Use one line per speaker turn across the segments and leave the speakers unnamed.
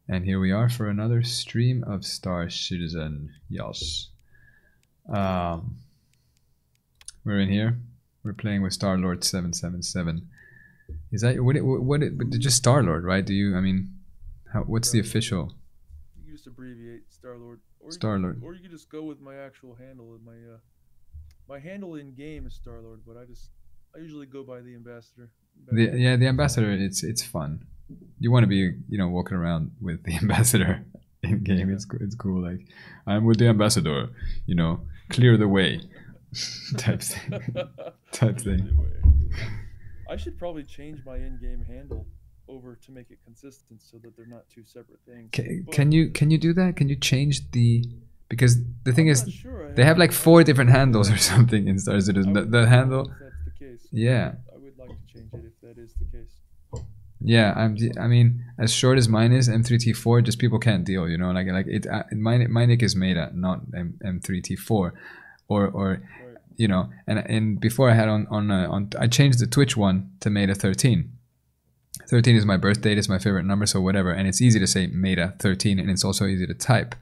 And here we are for another stream of Star Citizen. Yes. We're in here. We're playing with Star-Lord 777. Is that what just Star-Lord, right? Do you, I mean, what's the official?
You can just abbreviate Star-Lord,
Star-Lord.
or you can just go with my actual handle. My handle in game is Star-Lord, but I usually go by the ambassador.
The ambassador. It's fun. You want to be, walking around with the ambassador in game.
Yeah.
It's cool. Like, I'm with the ambassador. Clear the way, type thing.
I should probably change my in-game handle over to make it consistent so that they're not two separate things.
Can you do that? Can you change because the thing is,
sure.
they have like 4 different handles or something in Star Citizen. The handle.
If that's the case.
Yeah.
I would like to change it if that is the case.
Yeah, I mean, as short as mine is, M3T4, just people can't deal, like it. My nick is Meta, not M3T4, or
Right.
and before I had on I changed the Twitch one to Meta 13. 13 is my birth date, it's my favorite number, so whatever, and it's easy to say Meta 13, and it's also easy to type.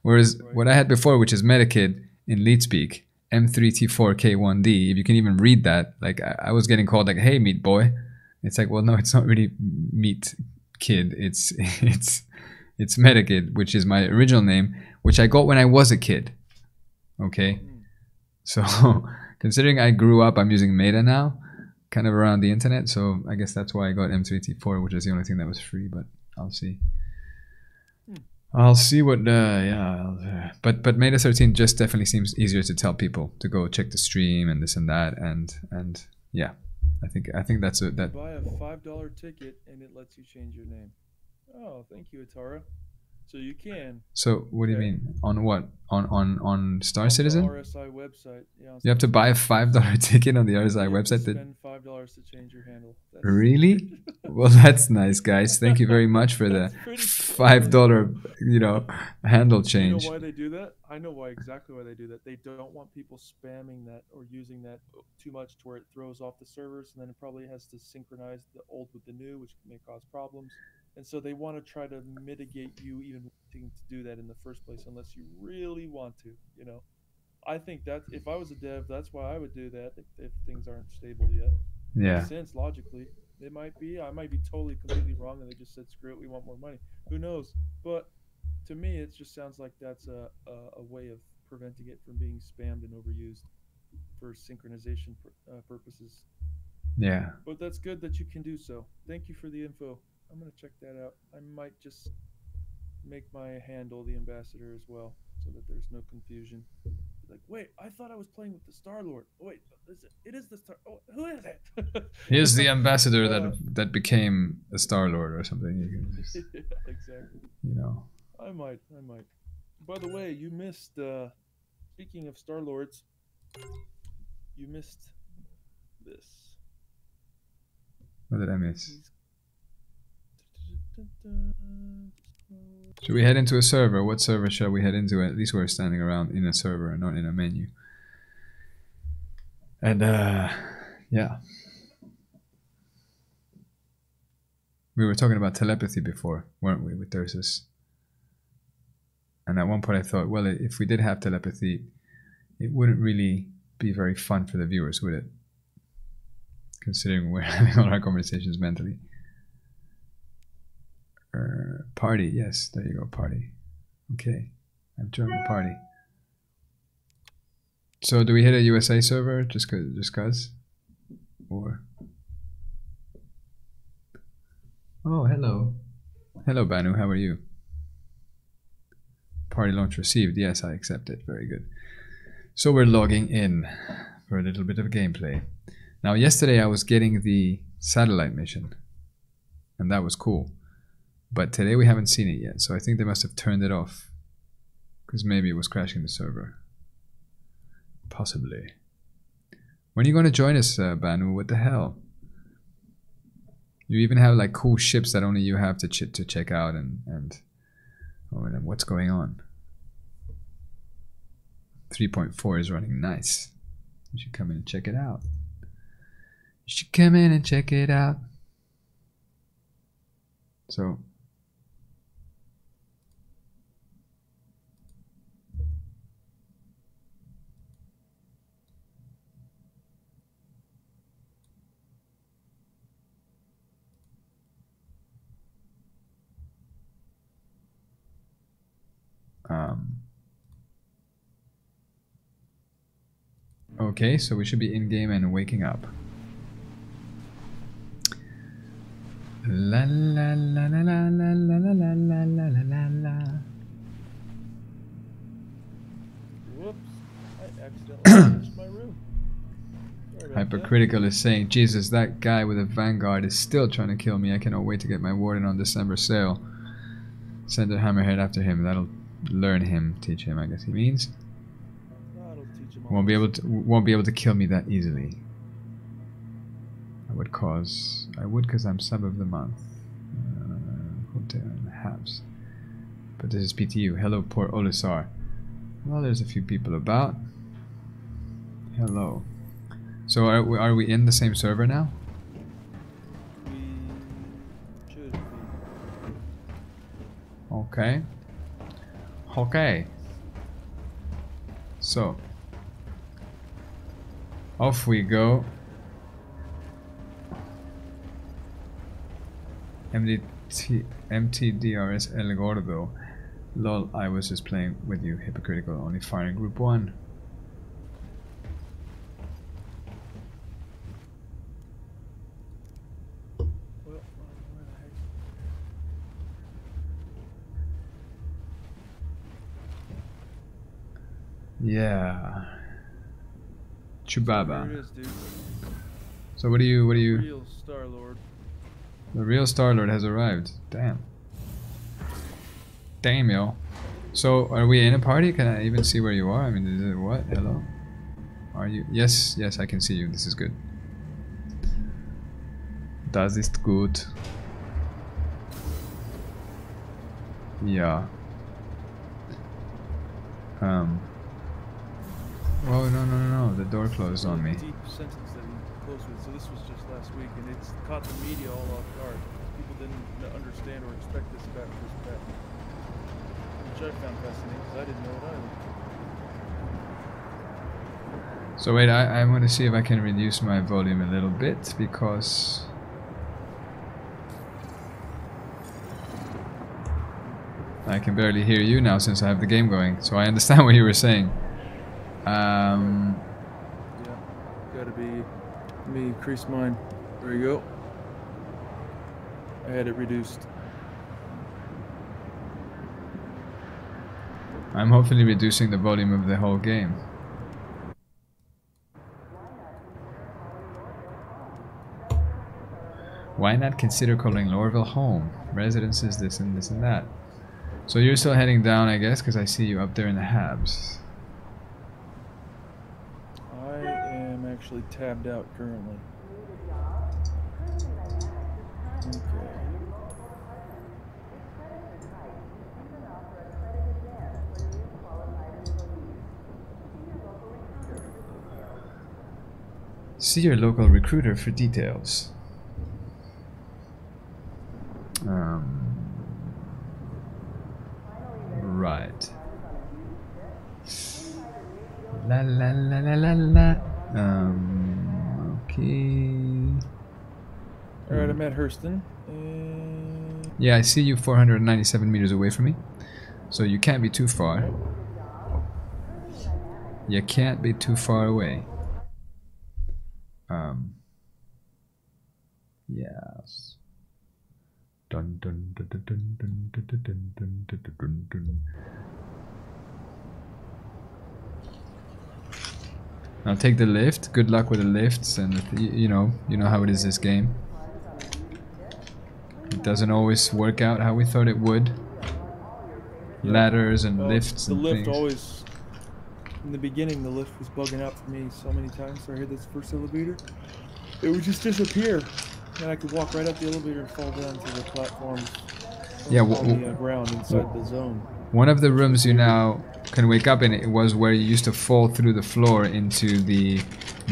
Whereas what I had before, which is Metakid in LeetSpeak, M3T4K1D, if you can even read that, like I was getting called like, hey, meat boy. It's like, well, no, it's not really Meat Kid. It's Metakid, which is my original name, which I got when I was a kid. Okay, so considering I grew up, I'm using Meta now, kind of around the internet. So I guess that's why I got M3T4, which is the only thing that was free. But I'll see. I'll see what. But Meta 13 just definitely seems easier to tell people to go check the stream and this and that and yeah. I think that's it. That
buy a $5 ticket and it lets you change your name. Oh, thank you, Atara. So you can.
So what do you mean? On what? On Star Citizen?
The RSI website. Yeah.
You have to buy a $5 ticket on the RSI website.
Spend $5 to change your handle.
Really? Well, that's nice, guys. Thank you very much for the $5, handle change.
You know why they do that? I know exactly why they do that. They don't want people spamming that or using that too much to where it throws off the servers, and then it probably has to synchronize the old with the new, which may cause problems. And so they want to try to mitigate you even wanting to do that in the first place, unless you really want to. I think that if I was a dev, that's why I would do that if things aren't stable yet.
Yeah.
Makes sense logically. It might be. I might be totally completely wrong, and they just said, "Screw it, we want more money." Who knows? But to me, it just sounds like that's a way of preventing it from being spammed and overused for synchronization purposes.
Yeah.
But that's good that you can do so. Thank you for the info. I'm gonna check that out. I might just make my handle the ambassador as well, so that there's no confusion. Like, wait, I thought I was playing with the Star-Lord. Oh, wait, it is the Star. Oh, who is it?
Here's the ambassador that became a Star-Lord or something. You can just,
exactly. I might. By the way, you missed. Speaking of Star-Lords, you missed this.
What did I miss? Should we head into a server? What server shall we head into? At least we're standing around in a server and not in a menu. And yeah. We were talking about telepathy before, weren't we, with Dursus? And at one point I thought, well, if we did have telepathy, it wouldn't really be very fun for the viewers, would it? Considering we're having all our conversations mentally. Party, yes, there you go, party. Okay, I've joined the party. So do we hit a USA server just cause? Or oh, hello. Hello, Banu, how are you? Party launch received. Yes, I accept it. Very good. So we're logging in for a little bit of gameplay. Now, yesterday I was getting the satellite mission, and that was cool. But today we haven't seen it yet, so I think they must have turned it off. Because maybe it was crashing the server. Possibly. When are you going to join us, Banu? What the hell? You even have like cool ships that only you have to check out and what's going on? 3.4 is running nice. You should come in and check it out. You should come in and check it out. So Okay, so we should be in game and waking up. La la la la la la la la la la la la.
Whoops! I accidentally finished my room. Sorry about that.
Hypercritical is saying, Jesus, that guy with a Vanguard is still trying to kill me. I cannot wait to get my Warden on December sale. Send a Hammerhead after him. That'll learn him, teach him, I guess he means.
That'll teach him.
Won't be able to kill me that easily. I would because I'm sub of the month. Hotel and halves. But this is PTU. Hello, poor Olisar. Well, there's a few people about. Hello. So are we in the same server now?
We should be.
Okay. Okay. So off we go. MTDRS El Gordo. Lol, I was just playing with you, hypocritical, only firing group 1.
Well, where the heck?
Yeah. Chubaba.
There it is, dude.
So what do you
Real Star-Lord.
The real Star-Lord has arrived. Damn. Damn, yo. So, are we in a party? Can I even see where you are? I mean, is it what? Hello? Are you? Yes, yes, I can see you. This is good. Das ist gut. Yeah. Oh, no. The door closed on me.
Deep sentence that he closed with. So this was just last week, and it's caught the media all off guard. People didn't understand or expect this about Chris Pratt, which I found fascinating because I didn't know it either.
So wait, I'm going to see if I can reduce my volume a little bit, because I can barely hear you now since I have the game going. So I understand what you were saying.
Yeah, gotta be. Let me increase mine. There you go. I had it reduced.
I'm hopefully reducing the volume of the whole game. Why not consider calling Lorville home? Residences, this and that. So you're still heading down, I guess, because I see you up there in the Habs.
I am actually tabbed out currently. Okay.
See your local recruiter for details. Right. La la la la la la. Okay.
Alright, I'm at Hurston.
Yeah, I see you 497 meters away from me. So you can't be too far. You can't be too far away. Yes. Dun dun dun dun dun dun dun dun dun dun dun dun. Now take the lift. Good luck with the lifts, and you know how it is this game. It doesn't always work out how we thought it would. Ladders and lifts and things.
The lift always, in the beginning, the lift was bugging out for me so many times. So I heard this first elevator, it would just disappear, and I could walk right up the elevator and fall down to the platforms.
Yeah,
on the ground inside the zone.
One of the rooms you now can wake up in, it was where you used to fall through the floor into the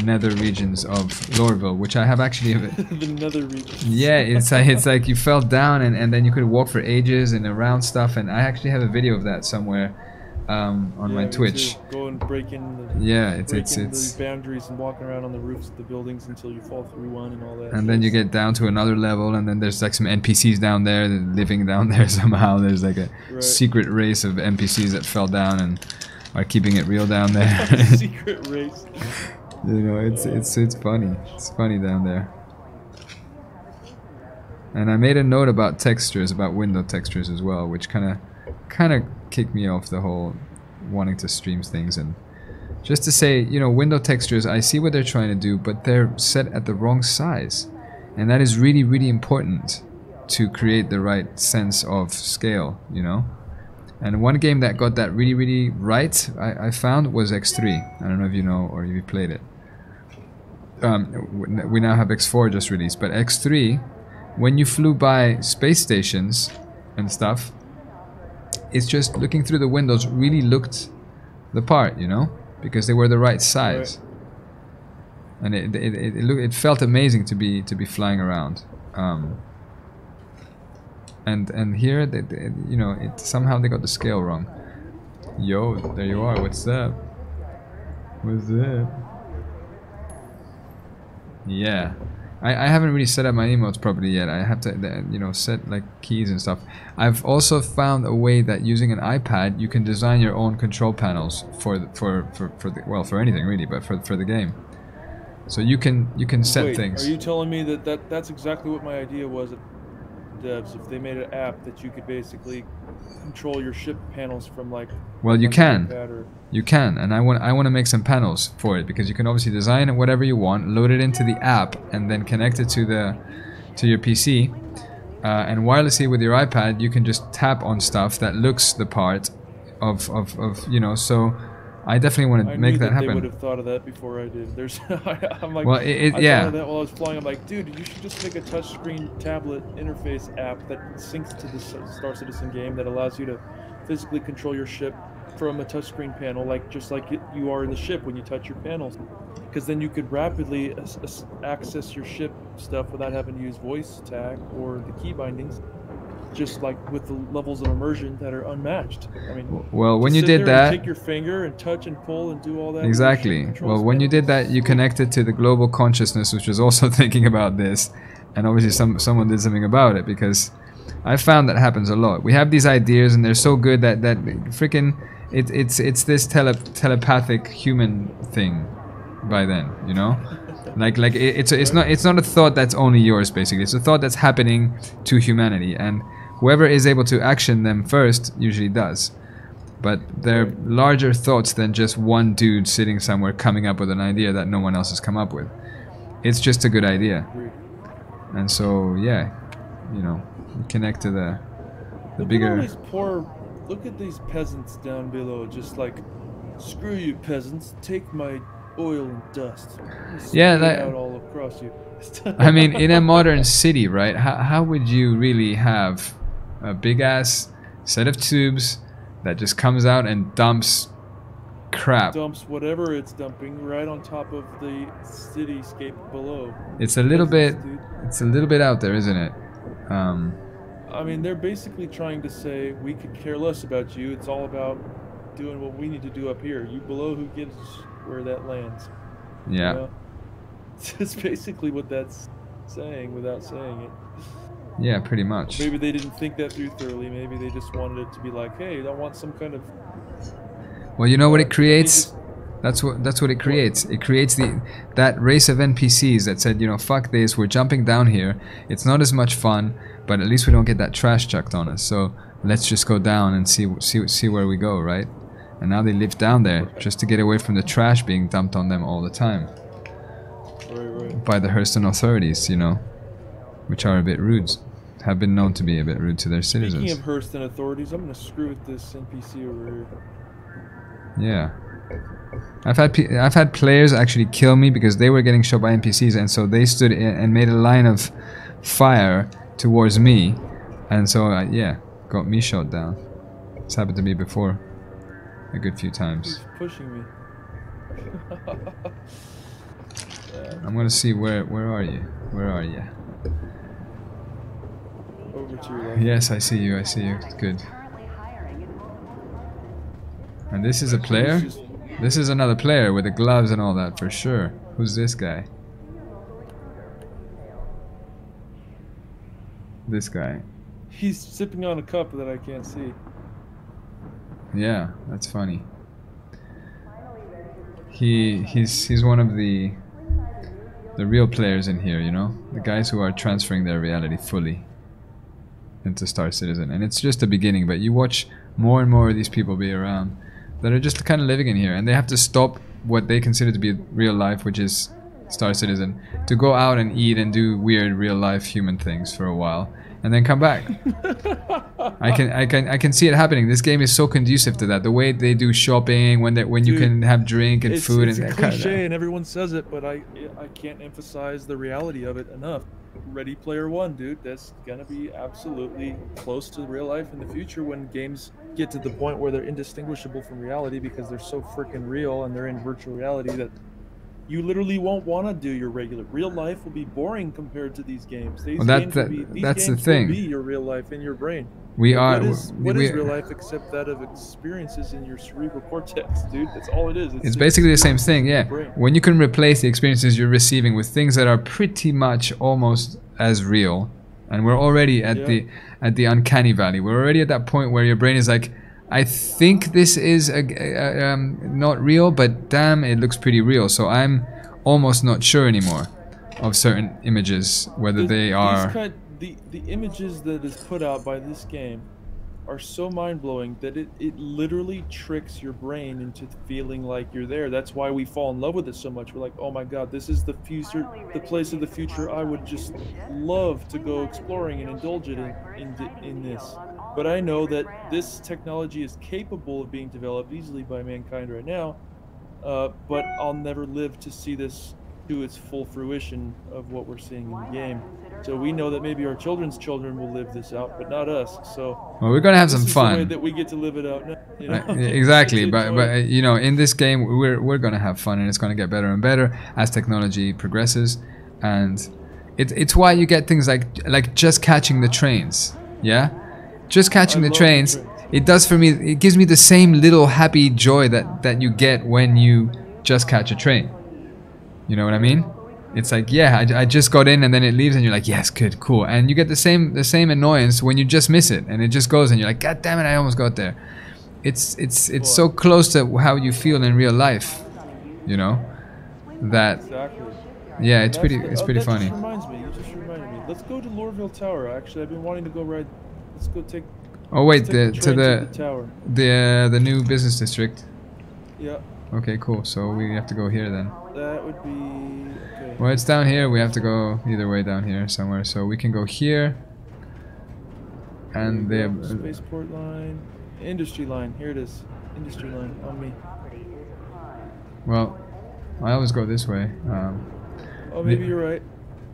nether regions of Lorville, which I have actually.
The nether regions.
Yeah, it's like you fell down and then you could walk for ages and around stuff, and I actually have a video of that somewhere on my Twitch.
Go and break in the the boundaries and walking around on the roofs of the buildings until you fall through one and all that.
And then you get down to another level, and then there's like some NPCs down there living down there somehow. There's like a secret race of NPCs that fell down and are keeping it real down there.
Secret race.
You know, it's funny. It's funny down there. And I made a note about textures, about window textures as well, which kind of kicked me off the whole wanting to stream things. And just to say, you know, window textures, I see what they're trying to do, but they're set at the wrong size, and that is really, really important to create the right sense of scale, you know. And one game that got that really, really right, I found, was X3. I don't know if you know or if you played it. We now have X4 just released, but X3, when you flew by space stations and stuff, it's just looking through the windows really looked the part, you know, because they were the right size. Right. And it felt amazing to be flying around. And here, you know, somehow they got the scale wrong. Yo, there you are. What's up? What's up? Yeah, I haven't really set up my emotes properly yet. I have to, you know, set like keys and stuff. I've also found a way that using an iPad you can design your own control panels for anything really, but for the game. So you can set things.
Are you telling me that's exactly what my idea was? Devs, if they made an app that you could basically control your ship panels from, like,
well, you can, and I want to make some panels for it, because you can obviously design whatever you want, load it into the app, and then connect it to your PC, and wirelessly with your iPad you can just tap on stuff that looks the part of you know. So I definitely want to make that happen.
They would have thought of that before I did. There's, I'm like,
well,
I
yeah.
thought of that while I was flying. I'm like, dude, you should just make a touchscreen tablet interface app that syncs to the Star Citizen game that allows you to physically control your ship from a touchscreen panel, just like you are in the ship when you touch your panels. Because then you could rapidly access your ship stuff without having to use voice tag or the key bindings. Just like with the levels of immersion that are unmatched. I mean,
well, when you did that,
take your finger and touch and pull and do all that.
Exactly. Well, when you did that, you connected to the global consciousness, which was also thinking about this, and obviously someone did something about it, because I found that happens a lot. We have these ideas, and they're so good that freaking it's this telepathic human thing by then, you know. It's not a thought that's only yours. Basically, it's a thought that's happening to humanity, and whoever is able to action them first usually does. But they're larger thoughts than just one dude sitting somewhere coming up with an idea that no one else has come up with. It's just a good idea. And so, yeah, you know, connect to the bigger...
Look at these peasants down below, just like, screw you peasants, take my oil and dust.
Yeah,
out all across you.
I mean, in a modern city, right, how would you really have a big ass set of tubes that just comes out and dumps crap?
Dumps whatever it's dumping right on top of the cityscape below.
It's a little bit out there, isn't it?
I mean, they're basically trying to say, we could care less about you, it's all about doing what we need to do up here. You below, who gives where that lands?
Yeah.
You know? It's basically what that's saying without saying it.
Yeah, pretty much.
Maybe they didn't think that through thoroughly. Maybe they just wanted it to be like, hey, I want some kind of...
Well, you know what it creates? That's what it creates. It creates that race of NPCs that said, you know, fuck this, we're jumping down here. It's not as much fun, but at least we don't get that trash chucked on us. So let's just go down and see where we go, right? And now they live down there just to get away from the trash being dumped on them all the time.
Right.
By the Hurston authorities, you know, which are a bit rude, have been known to be a bit rude to their citizens.
Speaking of Hurston authorities, I'm gonna screw with this NPC over here.
Yeah, I've had players actually kill me because they were getting shot by NPCs, and so they stood in and made a line of fire towards me, and so yeah, got me shot down. It's happened to me before a good few times.
He's pushing me.
I'm gonna see where are you? Where are you?
Over to your left.
Yes, I see you. I see you. Good. And this is a player? This is another player with the gloves and all that for sure. Who's this guy? This guy.
He's sipping on a cup that I can't see.
Yeah, that's funny. he's one of the real players in here, you know, the guys who are transferring their reality fully into Star Citizen. And it's just the beginning, but you watch more and more of these people be around that are just kind of living in here, and they have to stop what they consider to be real life, which is Star Citizen, to go out and eat and do weird real life human things for a while and then come back. I can see it happening. This game is so conducive to that. The way they do shopping, when you can have drink and food,
it's
and
a cliche and everyone says it, but I can't emphasize the reality of it enough. Ready Player One, dude, that's gonna be absolutely close to real life in the future when games get to the point where they're indistinguishable from reality because they're so freaking real and they're in virtual reality that you literally won't want to do your regular. Real life will be boring compared to these games. These games
that's the thing.
Will be your real life in your brain.
What
is real life except that of experiences in your cerebral cortex, dude? That's all it is.
It's basically the same thing, yeah. When you can replace the experiences you're receiving with things that are pretty much almost as real, and we're already at the uncanny valley. We're already at that point where your brain is like, I think this is not real, but damn, it looks pretty real. So I'm almost not sure anymore of certain images, whether they are...
The images that is put out by this game are so mind-blowing that it literally tricks your brain into feeling like you're there. That's why we fall in love with it so much. We're like, oh my god, this is the future, the place of the future I would just love to go exploring and indulge it in this. But I know that this technology is capable of being developed easily by mankind right now, but I'll never live to see this to its full fruition of what we're seeing in the game. So we know that maybe our children's children will live this out, but not us. So
well, we're gonna have some fun.
The way that we get to live it out now, you know?
Exactly, but you know, in this game, we're gonna have fun, and it's gonna get better and better as technology progresses, and it's why you get things like just catching the trains, yeah, just catching the trains. It does for me. It gives me the same little happy joy that you get when you just catch a train. You know what I mean? It's like, yeah, I just got in and then it leaves and you're like, yes, good, cool. And you get the same annoyance when you just miss it and it just goes and you're like, god damn it, I almost got there. It's so close to how you feel in real life, you know? That yeah, it's pretty funny.
Just reminds me, you just reminded me. Let's go to Lorville Tower. Actually, I've been wanting to go ride. Let's go take.
Oh wait,
to
the
tower.
The new business district.
Yeah.
Okay, cool. So we have to go here then.
That would be okay.
Well, it's down here. We have to go either way down here somewhere. So we can go here. And they have
spaceport line, industry line. Here it is. Industry line on me.
Well, I always go this way.
Oh, maybe you're right.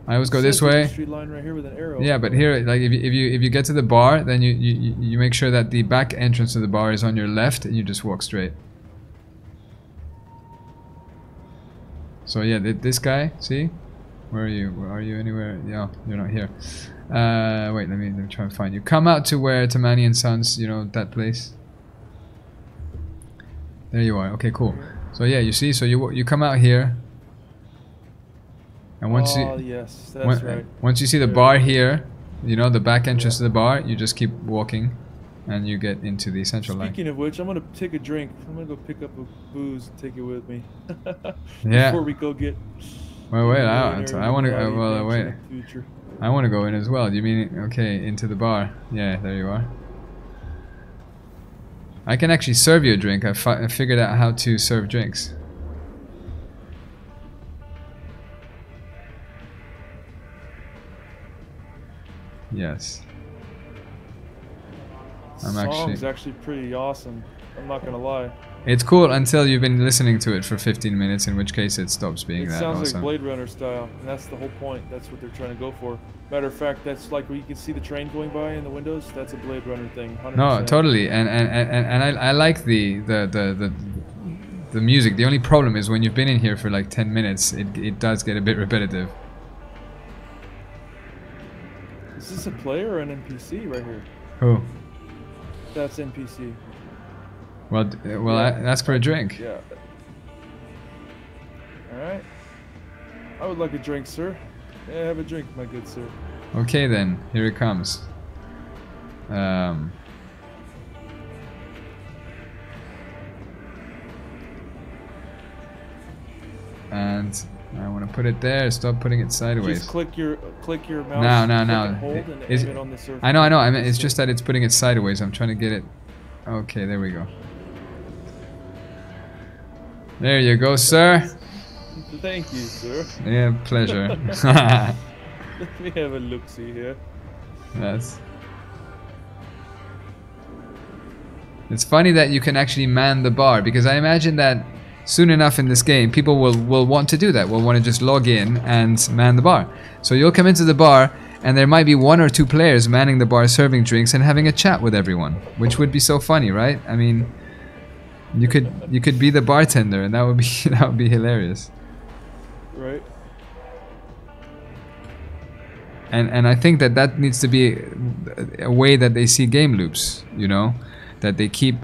I always go this way.
Industry line right here with an arrow.
Yeah, but here, like if you get to the bar, then you make sure that the back entrance to the bar is on your left, and you just walk straight. So yeah, this guy, see? Where are you? Are you anywhere? Yeah, you're not here. Wait, let me try and find you. Come out to where Tamani and Sons, you know, that place. There you are. Okay, cool. So yeah, you see, so you come out here, and once
yes, that's right.
Once you see the bar here, you know, the back entrance to the bar, you just keep walking, and you get into the central line.
Speaking of which, I'm gonna take a drink. I'm gonna go pick up a booze and take it with me.
Yeah.
Before we go get.
Well, wait. I want to. Well, wait. I want to go in as well. Do you mean okay into the bar? Yeah, there you are. I can actually serve you a drink. I figured out how to serve drinks. Yes.
The song's actually pretty awesome. I'm not gonna lie.
It's cool until you've been listening to it for 15 minutes, in which case it stops being that awesome.
It sounds like Blade Runner style, and that's the whole point. That's what they're trying to go for. Matter of fact, that's like where you can see the train going by in the windows. That's a Blade Runner thing. 100%.
No, totally. And I like the music. The only problem is when you've been in here for like 10 minutes, it does get a bit repetitive.
Is this a player or an NPC right here?
Who?
That's NPC.
Well, yeah. Ask for a drink.
Yeah. All right. I would like a drink, sir. Yeah, have a drink, my good sir.
Okay then, here it comes. and I want to put it there. Stop putting it sideways.
Just click your mouse.
Now.
Hold and
Is
aim
it,
it on the surface.
I know. I mean, it's just that it's putting it sideways. I'm trying to get it. Okay, there we go. There you go, sir.
Thank you, sir.
Yeah, pleasure.
Let me have a look-see here.
Yes. It's funny that you can actually man the bar, because I imagine that soon enough in this game people will want to do that. Will want to just log in and man the bar. So you'll come into the bar and there might be 1 or 2 players manning the bar, serving drinks and having a chat with everyone, which would be so funny, right? I mean, you could be the bartender and that would be hilarious.
Right.
And I think that needs to be a way that they see game loops, you know, that they keep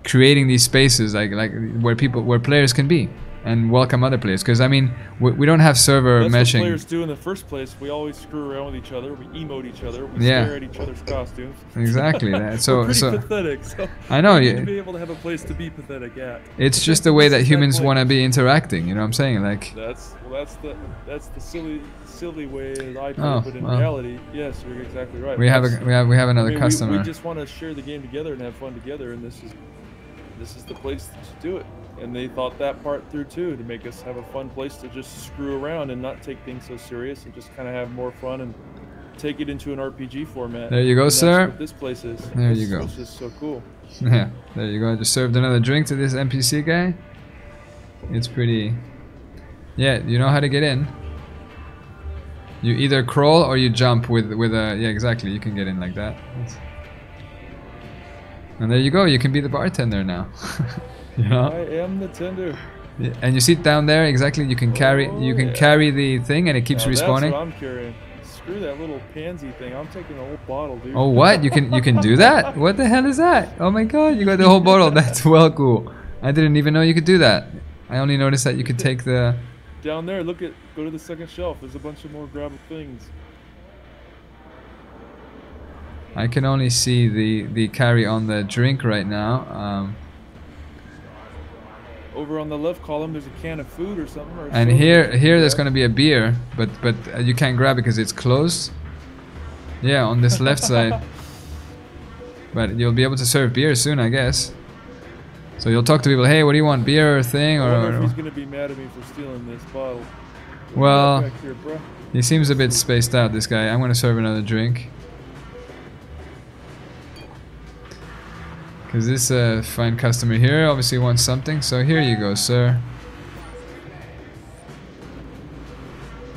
creating these spaces like where players can be and welcome other players. Because I mean, we don't have server
That's
meshing.
what players do in the first place. We always screw around with each other. We emote each other. We stare at each other's costumes.
Exactly.
We're pretty pathetic. So
I know
you need to be able to have a place to be pathetic at.
It's just the way that humans want to be interacting. You know what I'm saying? Like
that's the silly way that I put it. But in reality, yes, you're exactly right.
We have another customer.
We just want to share the game together and have fun together, and this is the place to do it. And they thought that part through too, to make us have a fun place to just screw around and not take things so serious and just kind of have more fun and take it into an RPG format.
There you go,
and
sir.
That's what this place is.
There you go.
It's just so cool.
Yeah, there you go. I just served another drink to this NPC guy. It's pretty. Yeah, you know how to get in. You either crawl or you jump with a. Yeah, exactly. You can get in like that. And there you go. You can be the bartender now. You know?
I am the tender.
Yeah, and you see down there exactly. You can carry. You can carry the thing, and it keeps respawning.
That's what I'm carrying. Screw that little pansy thing. I'm taking the whole bottle, dude.
Oh, what? You can do that? What the hell is that? Oh my god! You got the whole bottle. That's well cool. I didn't even know you could do that. I only noticed that you could take the.
Down there, go to the second shelf. There's a bunch of more grabbable things.
I can only see the carry on the drink right now.
Over on the left column, there's a can of food or something.
And here there's going to be a beer, but you can't grab it because it's closed. Yeah, on this left side. But you'll be able to serve beer soon, I guess. So you'll talk to people, hey, what do you want, beer or thing?
I wonder if he's going to be mad at me for stealing this bottle.
Well,
back here, bro.
He seems a bit spaced out, this guy. I'm going to serve another drink. Because this fine customer here obviously wants something. So here you go, sir.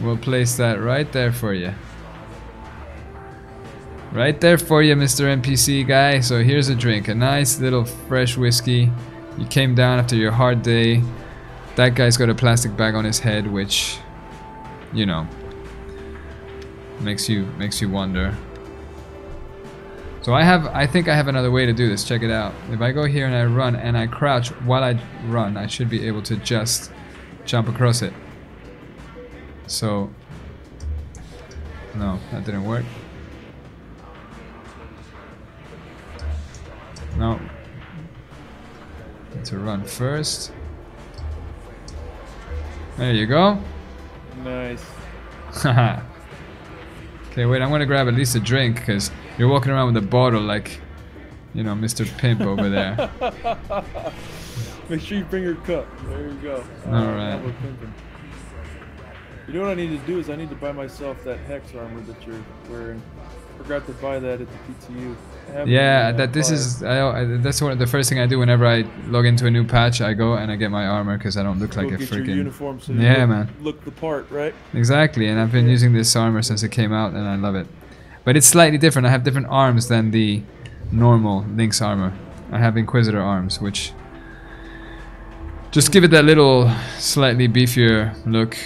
We'll place that right there for you. Right there for you, Mr. NPC guy. So here's a drink. A nice little fresh whiskey. You came down after your hard day. That guy's got a plastic bag on his head, which, you know, makes you wonder. So I think I have another way to do this. Check it out. If I go here and I run and I crouch while I run, I should be able to just jump across it. So, no, that didn't work. No. Need to run first. There you go.
Nice.
Haha. Okay, wait, I'm gonna grab at least a drink because you're walking around with a bottle like, you know, Mr. Pimp over there.
Make sure you bring your cup. There you go.
Alright.
You know what I need to do is I need to buy myself that Hex armor that you're wearing. Forgot to buy that at the PTU.
Yeah, that's one of the first thing I do whenever I log into a new patch. I go and I get my armor because I don't look like a freaking
uniform so
man.
Look the part, right?
Exactly, and I've been using this armor since it came out, and I love it. But it's slightly different. I have different arms than the normal Link's armor. I have Inquisitor arms, which just give it that little slightly beefier look,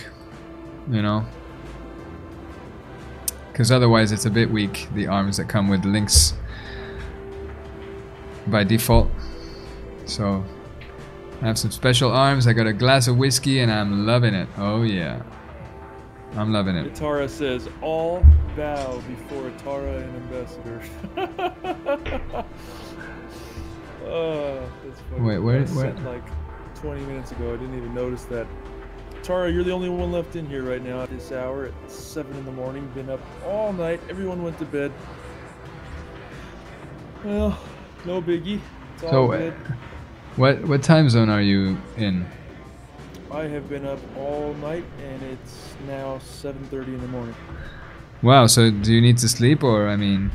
you know. Because otherwise it's a bit weak, the arms that come with Link's by default. So I have some special arms. I got a glass of whiskey and I'm loving it. Oh yeah, I'm loving it.
Atara says all bow before Atara and Ambassador. Oh, that's funny.
Wait, where?
Like 20 minutes ago, I didn't even notice that Tara, you're the only one left in here right now at this hour at 7 in the morning. Been up all night. Everyone went to bed. Well, no biggie. It's all good.
What time zone are you in?
I have been up all night, and it's now 7:30 in the morning.
Wow. So do you need to sleep, or I mean,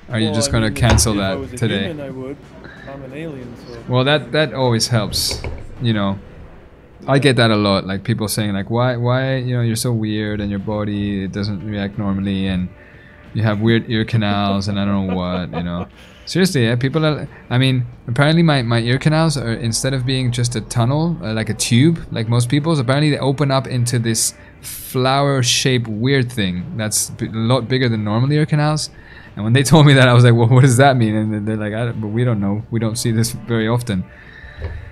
are you just gonna cancel that
if I was a
today?
Human, I would. I'm an alien, so.
Well, that always helps. You know, I get that a lot. Like people saying like, why you're so weird and your body it doesn't react normally and you have weird ear canals and I don't know what, you know. Seriously, yeah, people are. I mean, apparently my ear canals are, instead of being just a tunnel, like a tube, like most people's, apparently they open up into this flower-shaped weird thing that's a lot bigger than normal ear canals. And when they told me that, I was like, well, what does that mean? And they're like, but we don't know. We don't see this very often.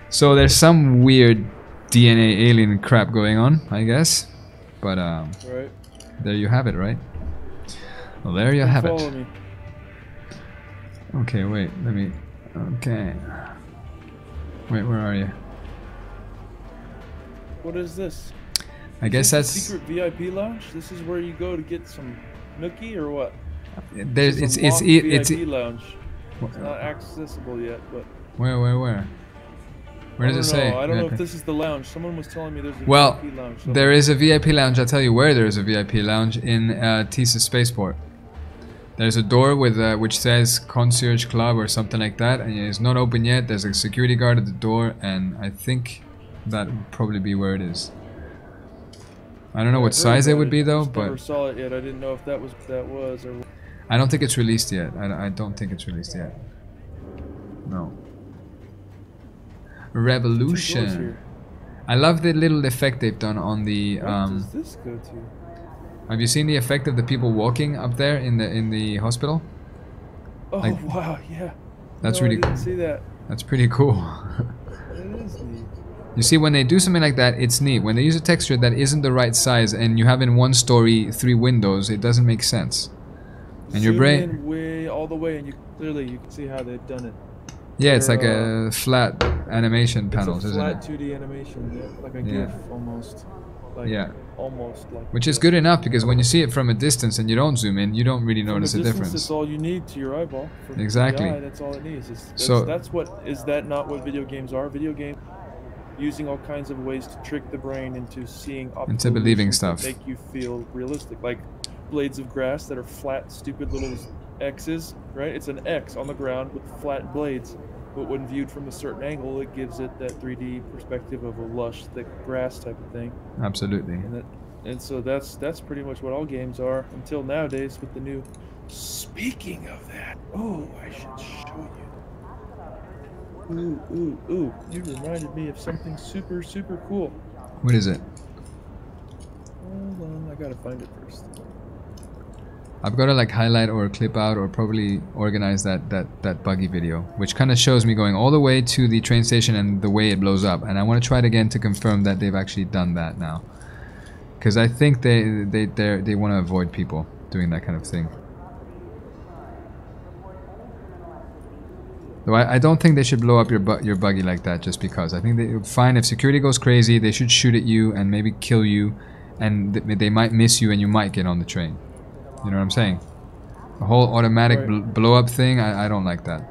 So there's some weird DNA alien crap going on, I guess. But
Right.
there you have it, right? Well, there you have
Follow
it.
me.
Okay, wait, let me. Okay. Wait, where are you?
What is this?
I guess
Is
that's.
this the secret VIP lounge? This is where you go to get some nookie or what?
There's
It's
it's
a
it's
VIP lounge. It's not accessible yet, but
where Where
I
does it
don't
say?
know. I don't know
VIP?
if this is the lounge. Someone was telling me there's a
Well,
VIP lounge.
there is a VIP lounge. I'll tell you where there is a VIP lounge in TISA Spaceport. There's a door with which says Concierge Club or something like that, and it's not open yet. There's a security guard at the door, and I think that would probably be where it is. I don't know what size it would be though,
Never
but
saw it yet. I didn't know if that was or.
I don't think it's released yet. I don't think it's released yet. No.
Two doors
Revolution.
here.
I love the little effect they've done on the.
What does this go to?
Have you seen the effect of the people walking up there in the hospital?
Oh
Like-
wow, yeah.
That's
No,
really.
I didn't see that.
That's pretty cool.
It is neat.
You see, when they do something like that, it's neat. When they use a texture that isn't the right size and you have in one story 3 windows, it doesn't make sense. And your
Zoom
brain.
in way all the way, and you can see how they've done it.
Yeah, it's like
They're,
a flat animation panels,
it's a
isn't
flat
it?
2D animation, yeah, like a
Yeah.
GIF almost. Like,
Yeah.
almost like.
Which is good enough because when you see it from a distance and you don't zoom in, you don't really
From a
notice the
distance,
difference.
It's all you need to your eyeball. From
Exactly.
The eye, that's all it needs.
So-
That's what is that not what video games are? Video games using all kinds of ways to trick the brain into seeing
Into believing
illusions that
stuff.
make you feel realistic, like blades of grass that are flat, stupid little X's. Right? It's an X on the ground with flat blades. But when viewed from a certain angle, it gives it that 3D perspective of a lush, thick grass type of thing.
Absolutely.
And so that's pretty much what all games are until nowadays with the new. Speaking of that, oh, I should show you. Ooh! You reminded me of something super cool.
What is it?
Hold on, I gotta find it first.
I've got to like highlight or clip out or probably organize that buggy video, which kind of shows me going all the way to the train station and the way it blows up. And I want to try it again to confirm that they've actually done that now, because I think they want to avoid people doing that kind of thing. Though I don't think they should blow up your buggy like that just because. I think they fine if security goes crazy, they should shoot at you and maybe kill you, and they might miss you and you might get on the train. You know what I'm saying? The whole automatic
Right.
blow up thing, I don't like that.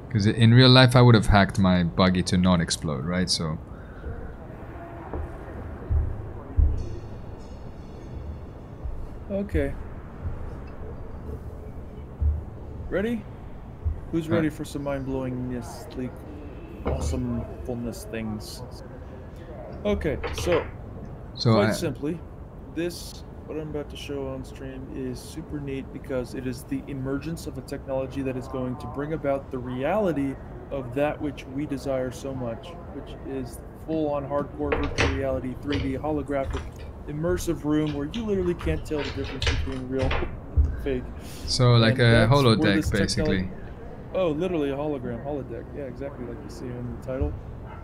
Because in real life I would have hacked my buggy to not explode, right? So
Okay. Ready? Who's ready for some mind-blowingness, like awesomefulness things? Okay, so quite simply, what I'm about to show on stream is super neat because it is the emergence of a technology that is going to bring about the reality of that which we desire so much, which is full-on hardcore virtual reality, 3D holographic, immersive room where you literally can't tell the difference between real and fake.
So like
And
a
that's where
holodeck,
this
basically.
Oh, literally a holodeck. Yeah, exactly like you see in the title.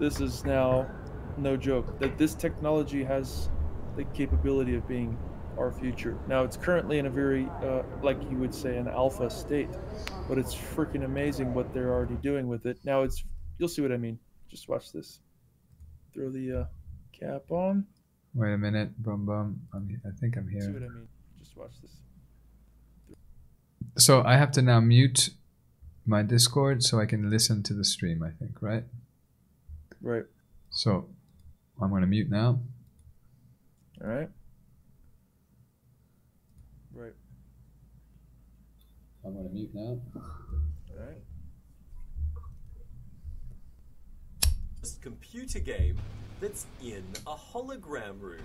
This is now no joke that this technology has the capability of being our future. Now it's currently in a very, like you would say, an alpha state, but it's freaking amazing what they're already doing with it. Now you'll see what I mean. Just watch this. Throw the cap on.
Wait a minute, bum bum. I think I'm
See
here.
what I mean. Just watch this.
So I have to now mute my Discord so I can listen to the stream, I think, right?
Right.
So I'm going to mute now.
All right. Right.
I'm going to mute now.
All right.
Computer game that's in a hologram room.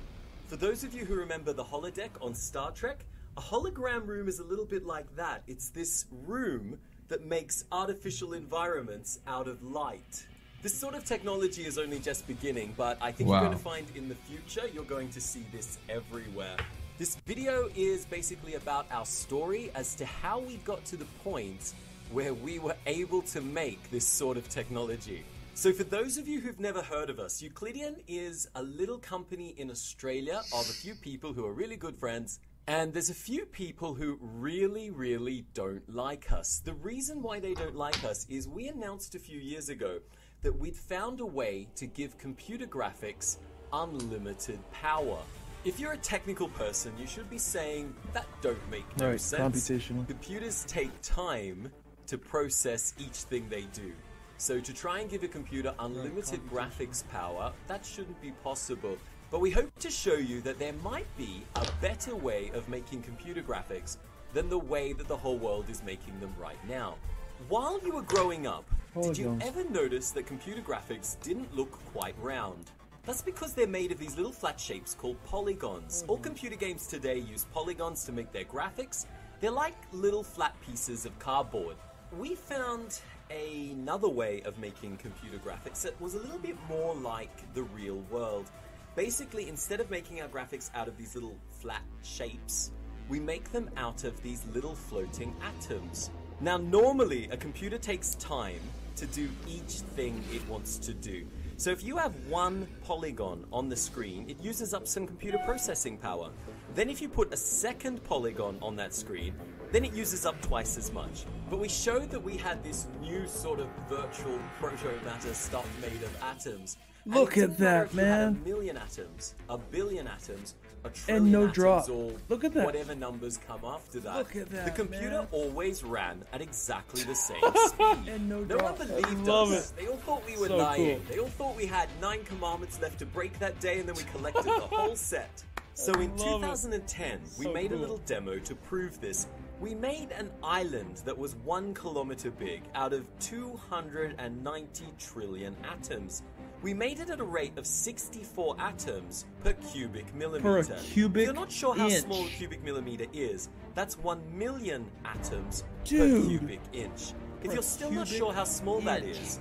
For those of you who remember the holodeck on Star Trek, a hologram room is a little bit like that. It's this room that makes artificial environments out of light. This sort of technology is only just beginning, but I think
Wow.
you're going to find in the future you're going to see this everywhere. This video is basically about our story as to how we got to the point where we were able to make this sort of technology. So for those of you who've never heard of us, Euclidean is a little company in Australia of a few people who are really good friends, and there's a few people who really, really don't like us. The reason why they don't like us is we announced a few years ago that we'd found a way to give computer graphics unlimited power. If you're a technical person, you should be saying, that don't make no
Right,
sense.
computational.
Computers take time to process each thing they do. So to try and give a computer unlimited graphics power, that shouldn't be possible. But we hope to show you that there might be a better way of making computer graphics than the way that the whole world is making them right now. While you were growing up, did you
Polygons.
ever notice that computer graphics didn't look quite round? That's because they're made of these little flat shapes called polygons. All computer games today use polygons to make their graphics. They're like little flat pieces of cardboard. We found another way of making computer graphics that was a little bit more like the real world. Basically, instead of making our graphics out of these little flat shapes, we make them out of these little floating atoms. Now, normally, a computer takes time to do each thing it wants to do. So if you have one polygon on the screen, it uses up some computer processing power. Then if you put a second polygon on that screen, then it uses up twice as much. But we showed that we had this new sort of virtual proto-matter stuff made of atoms. And
Look
it
at
didn't matter
that,
if you had
man.
a million atoms, a billion atoms, a trillion
no
atoms,
drop.
or
Look at that.
whatever numbers come after that.
Look at that,
The computer
man.
always ran at exactly the same speed.
And no
No one
drop.
believed
I love
us.
it.
They all thought we were
So
lying.
cool.
They all thought we had 9 commandments left to break that day, and then we collected the whole set. So in
love it.
2010, we
So
made a
cool.
little demo to prove this. We made an island that was 1 kilometer big out of 290 trillion atoms. We made it at a rate of 64 atoms per cubic millimeter.
cubic
If you're not sure how
inch.
small a cubic millimeter is, that's 1 million atoms per
Dude.
cubic inch. If
Per
you're still not
cubic
sure how small that
inch.
is,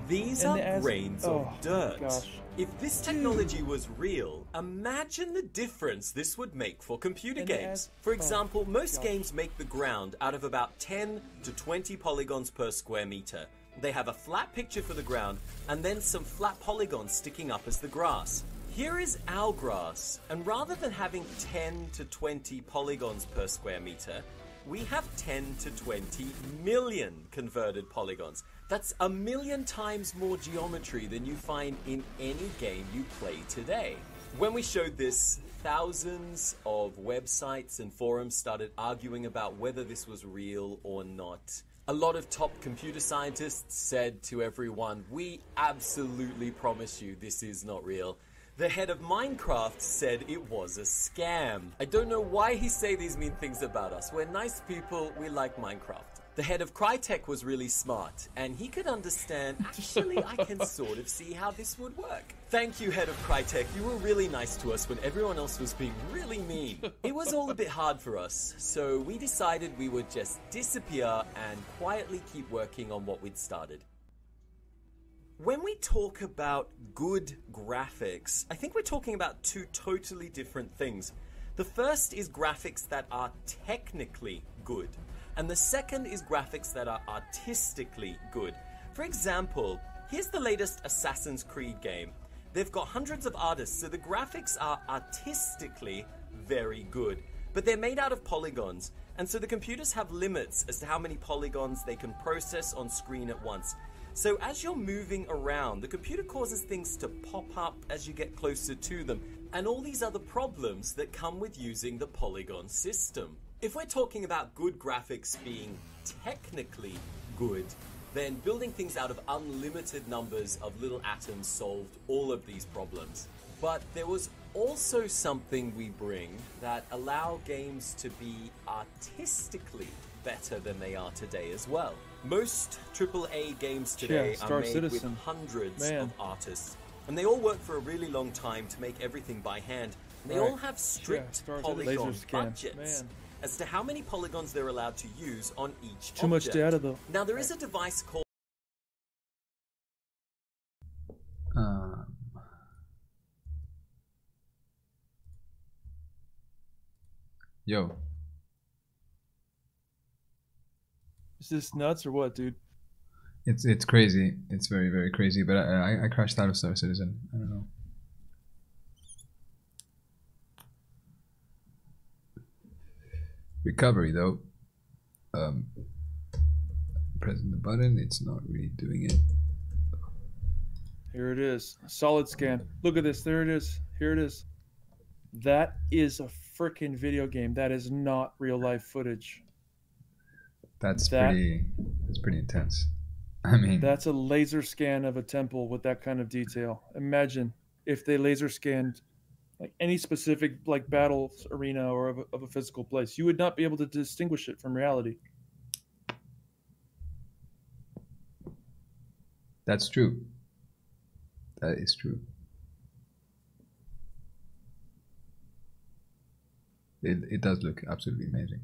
these
And
are
as-
grains
oh,
of dirt.
gosh.
If this technology was real, imagine the difference this would make for computer
And
games.
as-
For
oh,
example, most
gosh.
games make the ground out of about 10 to 20 polygons per square meter. They have a flat picture for the ground and then some flat polygons sticking up as the grass. Here is our grass, and rather than having 10 to 20 polygons per square meter, we have 10 to 20 million converted polygons. That's 1,000,000 times more geometry than you find in any game you play today. When we showed this, thousands of websites and forums started arguing about whether this was real or not. A lot of top computer scientists said to everyone, we absolutely promise you this is not real. The head of Minecraft said it was a scam. I don't know why he say these mean things about us. We're nice people, we like Minecraft. The head of Crytek was really smart, and he could understand, actually, I can sort of see how this would work. Thank you, head of Crytek. You were really nice to us when everyone else was being really mean. It was all a bit hard for us, so we decided we would just disappear and quietly keep working on what we'd started. When we talk about good graphics, I think we're talking about 2 totally different things. The first is graphics that are technically good, and the second is graphics that are artistically good. For example, here's the latest Assassin's Creed game. They've got hundreds of artists, so the graphics are artistically very good. But they're made out of polygons, and so the computers have limits as to how many polygons they can process on screen at once. So as you're moving around, the computer causes things to pop up as you get closer to them, and all these other problems that come with using the polygon system. If we're talking about good graphics being technically good, then building things out of unlimited numbers of little atoms solved all of these problems. But there was also something we bring that allow games to be artistically better than they are today as well. Most AAA games today are made with hundreds of artists, and they all work for a really long time to make everything by hand. And they all have strict polygon budgets as to how many polygons they're allowed to use on each object.
Too much data, though.
Now, there is a device called
Yo.
Is this nuts or what, dude?
It's crazy. It's very, very crazy. But I crashed out of Star Citizen. I don't know. Recovery though. Pressing the button, it's not really doing it.
Here it is. Solid scan. Look at this. There it is. Here it is. That is a freaking video game. That is not real life footage.
That's pretty intense. I mean,
that's a laser scan of a temple with that kind of detail. Imagine if they laser scanned like any specific like battle arena or of a physical place. You would not be able to distinguish it from reality.
That's true. That is true. It does look absolutely amazing.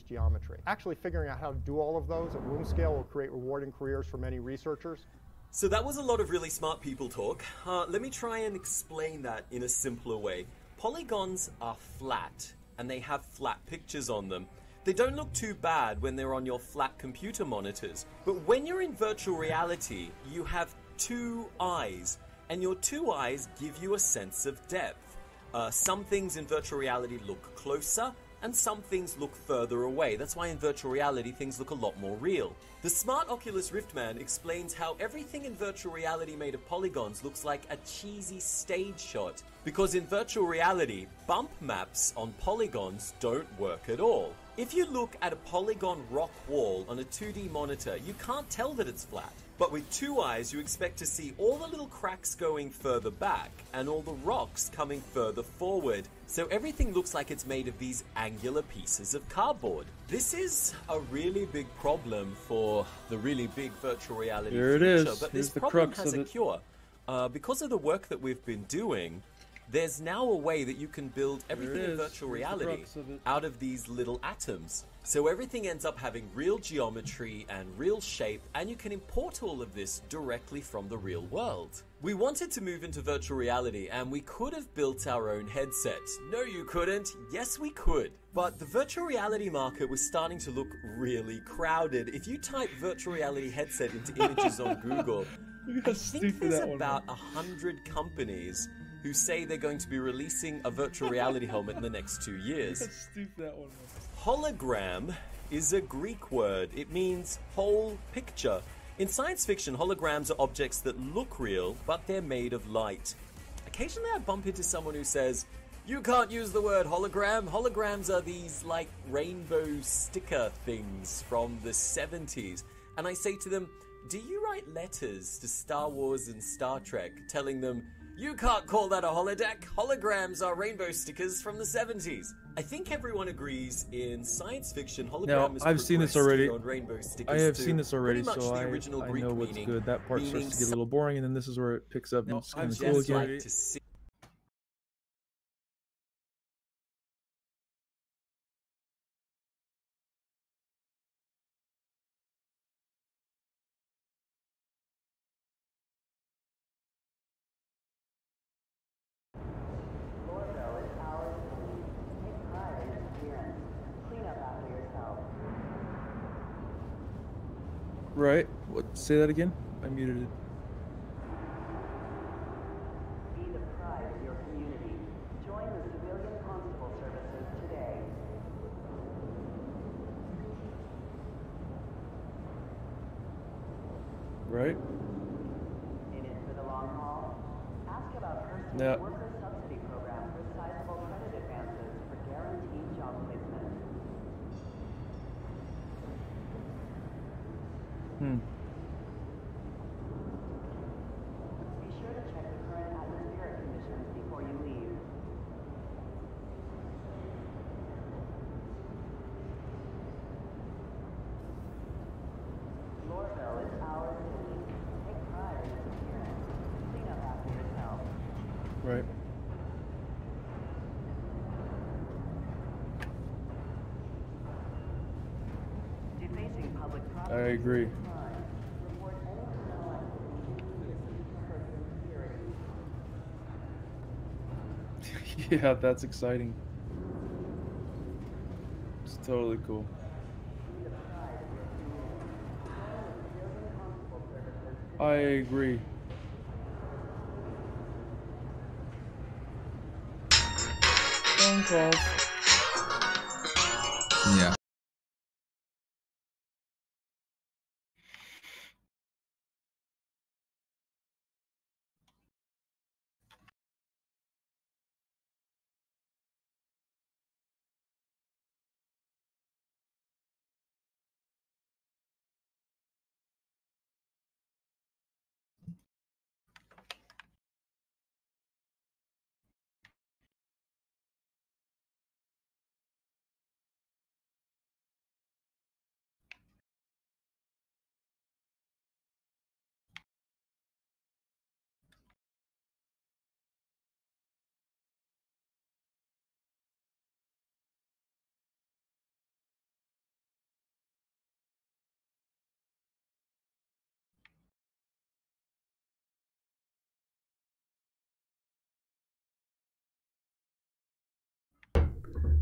Geometry. Actually figuring out how to do all of those at room scale will create rewarding careers for many researchers.
So that was a lot of really smart people talk. Let me try and explain that in a simpler way. Polygons are flat, and they have flat pictures on them. They don't look too bad when they're on your flat computer monitors, but when you're in virtual reality, you have two eyes, and your two eyes give you a sense of depth. Some things in virtual reality look closer, and some things look further away. That's why in virtual reality things look a lot more real. The smart Oculus Rift man explains how everything in virtual reality made of polygons looks like a cheesy stage shot, because in virtual reality, bump maps on polygons don't work at all. If you look at a polygon rock wall on a 2D monitor, you can't tell that it's flat. But with two eyes, you expect to see all the little cracks going further back and all the rocks coming further forward. So everything looks like it's made of these angular pieces of cardboard. This is a really big problem for the really big virtual reality
future.
It is. But
Here's
this problem has
of
a cure. Because of the work that we've been doing, there's now a way that you can build everything in virtual reality out of these little atoms. So everything ends up having real geometry and real shape, and you can import all of this directly from the real world. We wanted to move into virtual reality, and we could have built our own headset. No, you couldn't. Yes, we could. But the virtual reality market was starting to look really crowded. If you type virtual reality headset into images on Google, I think there's about 100 companies who say they're going to be releasing a virtual reality helmet in the next 2 years. Hologram is a Greek word. It means whole picture. In science fiction, holograms are objects that look real, but they're made of light. Occasionally I bump into someone who says, "You can't use the word hologram. Holograms are these, like, rainbow sticker things from the 70s. And I say to them, do you write letters to Star Wars and Star Trek telling them, "You can't call that a holodeck. Holograms are rainbow stickers from the 70s." I think everyone agrees in science fiction, hologram is
I've seen this already.
Rainbow stickers
I have seen this already,
so
I know what's good. That part starts to get a little boring, and then this is where it picks up and it's kind of cool again. Right. What? Say that again. I muted it.
Be the pride of your community. Join the civilian constable services today.
Right.
In it for the long haul? Ask about Kirsten's
Yeah.
worker subsidy program with sizable credit advances for guaranteed job placement. Be sure to check the current atmospheric conditions before you leave. Lorville is our city. Take pride in its appearance. Clean up after yourself.
Right.
Defacing public property.
I agree.
Crime. Report any criminal activity to security.
Yeah, that's exciting. It's totally cool. I agree. Phone calls.
Yeah.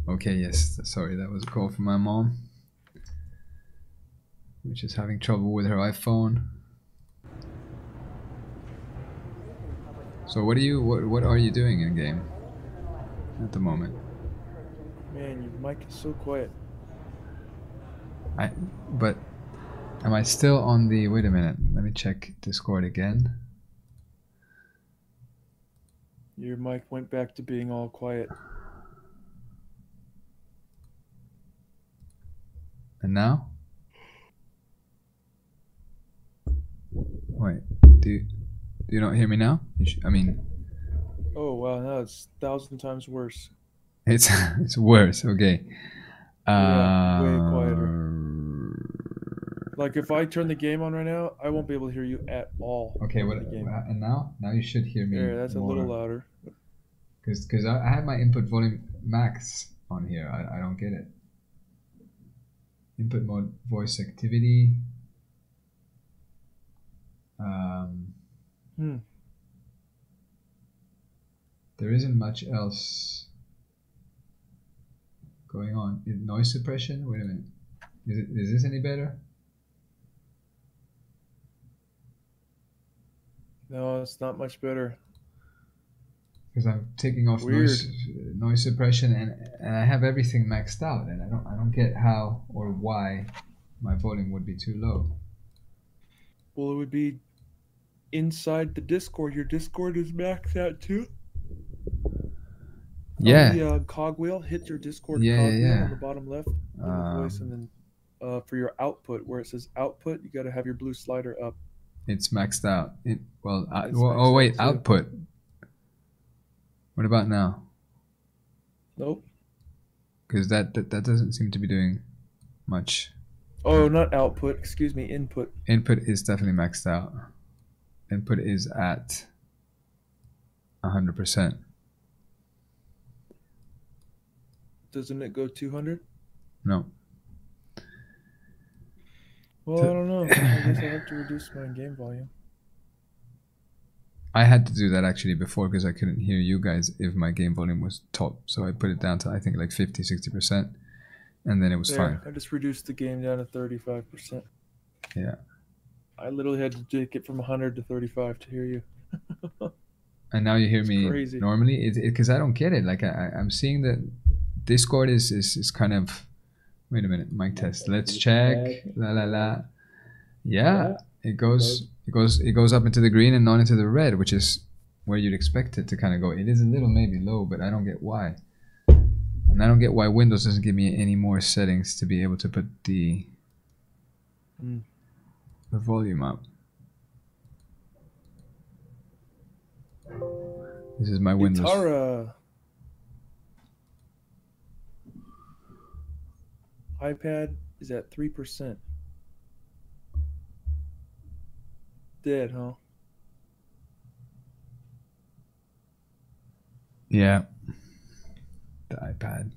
Okay, yes, sorry, that was a call from my mom, which is having trouble with her iPhone. So what are you doing in game at the moment?
Man, your mic is so quiet.
But am I still on the, wait a minute, let me check Discord again.
Your mic went back to being all quiet.
And now? Wait, do you not hear me now? I mean,
Oh wow, now it's 1,000 times worse.
it's it's worse. Okay.
Yeah, way quieter. Like if I turn the game on right now, I won't be able to hear you at all.
Okay,
in
what?
the game.
And now you should hear me.
There, that's a little louder.
Because I have my input volume max on here. I don't get it. Input mode, voice activity. There isn't much else going on. Noise suppression. Wait a minute. Is this any better?
No, it's not much better.
Because I'm taking off noise suppression and I have everything maxed out, and I don't get how or why my volume would be too low.
Well, it would be inside the Discord. Your Discord is maxed out too.
Yeah.
On the cogwheel, hit your Discord
Yeah,
cogwheel
yeah.
on the bottom left of the voice, and then for your output, where it says output, you got to have your blue slider up.
It's maxed out.
It's
oh
maxed
wait,
out too.
output. What about now?
Nope.
Because that doesn't seem to be doing much.
Oh, not output. Excuse me, input.
Input is definitely maxed out. Input is at 100%.
Doesn't it go 200?
No.
Well, I don't know. I guess I have to reduce my game volume.
I had to do that actually before because I couldn't hear you guys if my game volume was top. So I put it down to I think like 50-60%, and then it was fine.
I just reduced the game down to 35%.
Yeah.
I literally had to take it from 100 to 35 to hear you.
And now you hear
It's
me
crazy.
normally? Because I don't get it. Like I'm seeing that Discord is kind of. Wait a minute, mic test. Let's check. La la la. Yeah, it goes up into the green and not into the red, which is where you'd expect it to kind of go. It is a little maybe low, but I don't get why. And I don't get why Windows doesn't give me any more settings to be able to put the volume up. This is my Windows.
Guitarra. iPad is at 3%. Dead, huh?
Yeah. The iPad.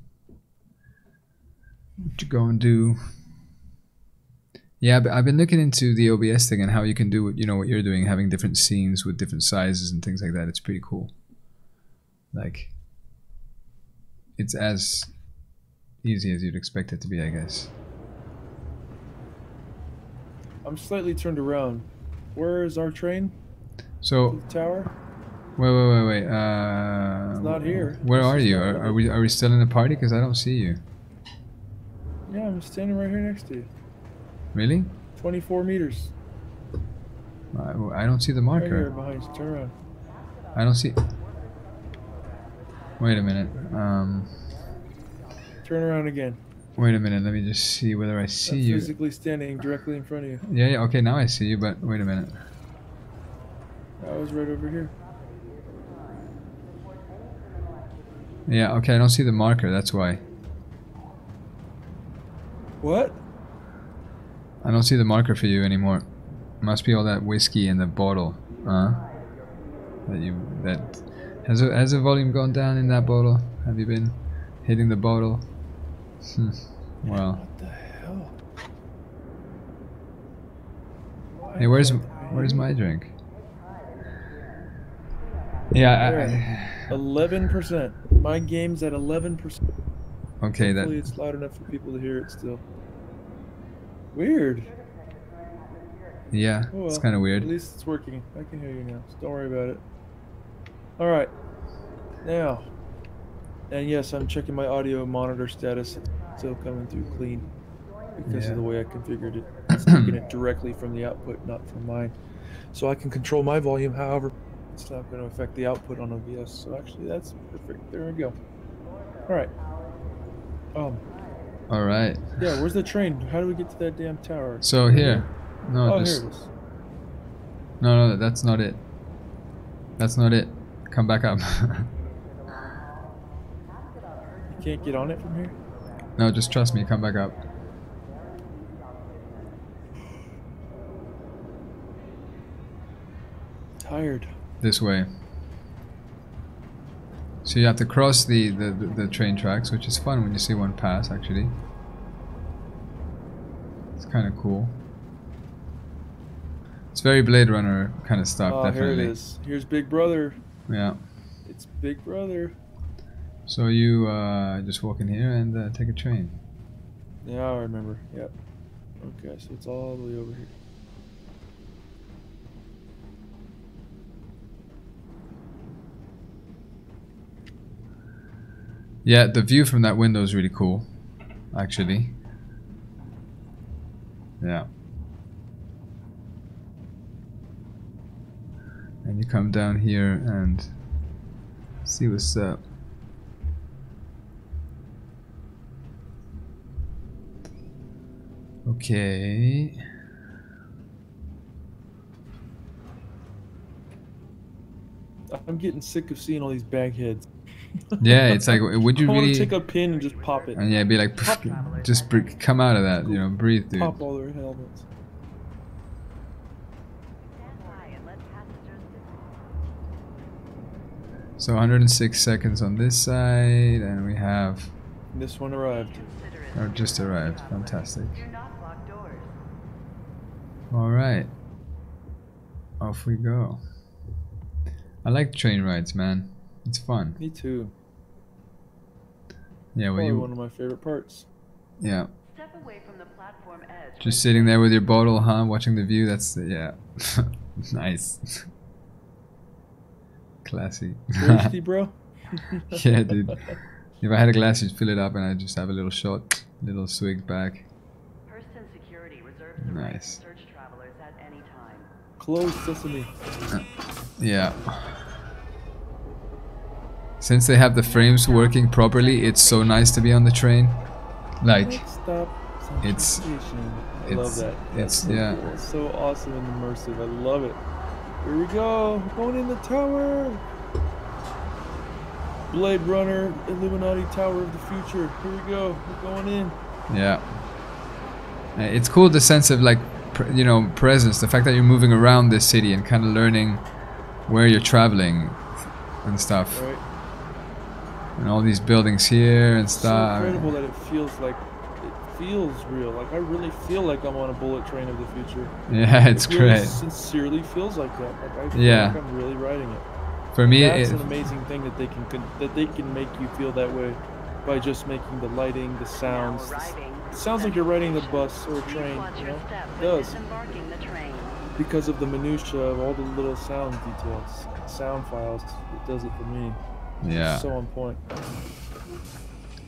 What you gonna do? Yeah, but I've been looking into the OBS thing and how you can do what you're doing, having different scenes with different sizes and things like that. It's pretty cool. Like, it's as easy as you'd expect it to be, I guess.
I'm slightly turned around. Where is our train?
So,
To the tower?
wait.
It's not here.
Where
It's
are
just
you?
not
Are we still in the party? Because I don't see you.
Yeah, I'm standing right here next to you.
Really?
24 meters.
I don't see the
Right here
marker.
behind you. Turn around.
I don't see. Wait a minute.
Turn around again.
Wait a minute. Let me just see whether I see
I'm
you.
physically standing directly in front of you.
Yeah. Okay. Now I see you. But wait a minute.
I was right over here.
Yeah. Okay. I don't see the marker. That's why.
What?
I don't see the marker for you anymore. Must be all that whiskey in the bottle, huh? Has the volume gone down in that bottle? Have you been hitting the bottle? Well.
What the hell?
Hey, where's my drink? Yeah.
11%. My game's at 11%.
Okay.
Hopefully it's loud enough for people to hear it still. Weird.
Yeah.
Oh, well,
It's kind of
At
weird.
least it's working. I can hear you now, so don't worry about it. Alright. Now. And yes, I'm checking my audio monitor status. It's still coming through clean. Because
Yeah.
of the way I configured it. It's taking it directly from the output, not from mine. So I can control my volume, however, it's not going to affect the output on OBS. So actually, that's perfect. There we go. Alright.
All right.
Yeah, where's the train? How do we get to that damn tower?
So here. No,
Oh,
just
here it is.
no. That's not it. That's not it. Come back up.
You can't get on it from here?
No, just trust me. Come back up.
Tired.
This way. So you have to cross the train tracks, which is fun when you see one pass, actually. It's kind of cool. It's very Blade Runner kind of stuff,
Oh,
definitely.
here it is. Here's Big Brother.
Yeah.
It's Big Brother.
So you just walk in here and take a train.
Yeah, I remember. Yep. Okay, so it's all the way over here.
Yeah, the view from that window is really cool, actually. Yeah. And you come down here and see what's up. Okay.
I'm getting sick of seeing all these bagheads.
Yeah, it's like, would you
I want
really?
to take a pin and just pop it.
And yeah, be like, just come out of that, breathe, dude.
Pop all their helmets.
So 106 seconds on this side, and we have,
This one arrived.
or just arrived. Fantastic. All right, off we go. I like train rides, man. It's fun.
Me too.
Yeah, well,
Probably
you.
one of my favorite parts.
Yeah.
Step away from the platform edge.
Just sitting there with your bottle, huh? Watching the view. That's yeah, nice, classy.
Thirsty, bro?
Yeah, dude. If I had a glass, you'd fill it up, and I'd just have a little shot, little swig back.
Hurston Security reserves the right to
Nice.
search travelers at any time.
Closed sesame.
Yeah. Since they have the frames working properly, it's so nice to be on the train. Like,
Stop.
it's-
Centrifugation. I love that.
it's
so
yeah.
cool. It's so awesome and immersive. I love it. Here we go. We're going in the tower. Blade Runner, Illuminati Tower of the Future. Here we go. We're going in.
Yeah. It's cool, the sense of like, you know, presence. The fact that you're moving around this city and kind of learning where you're traveling and stuff.
Right.
And all these buildings here and
It's so
stuff.
incredible that it feels real. Like I really feel like I'm on a bullet train of the future.
Yeah, it's
It really
great.
sincerely feels like that. Like I feel
Yeah.
like I'm really riding it.
For me,
That's
it,
an amazing thing that they can make you feel that way by just making the lighting, the sounds.
Now arriving.
It sounds like you're riding the bus or a train,
Watch
you
your
know?
step
It
when
does.
disembarking the train.
Because of the minutia of all the little sound details, sound files. It does it for me.
yeah,
So on point.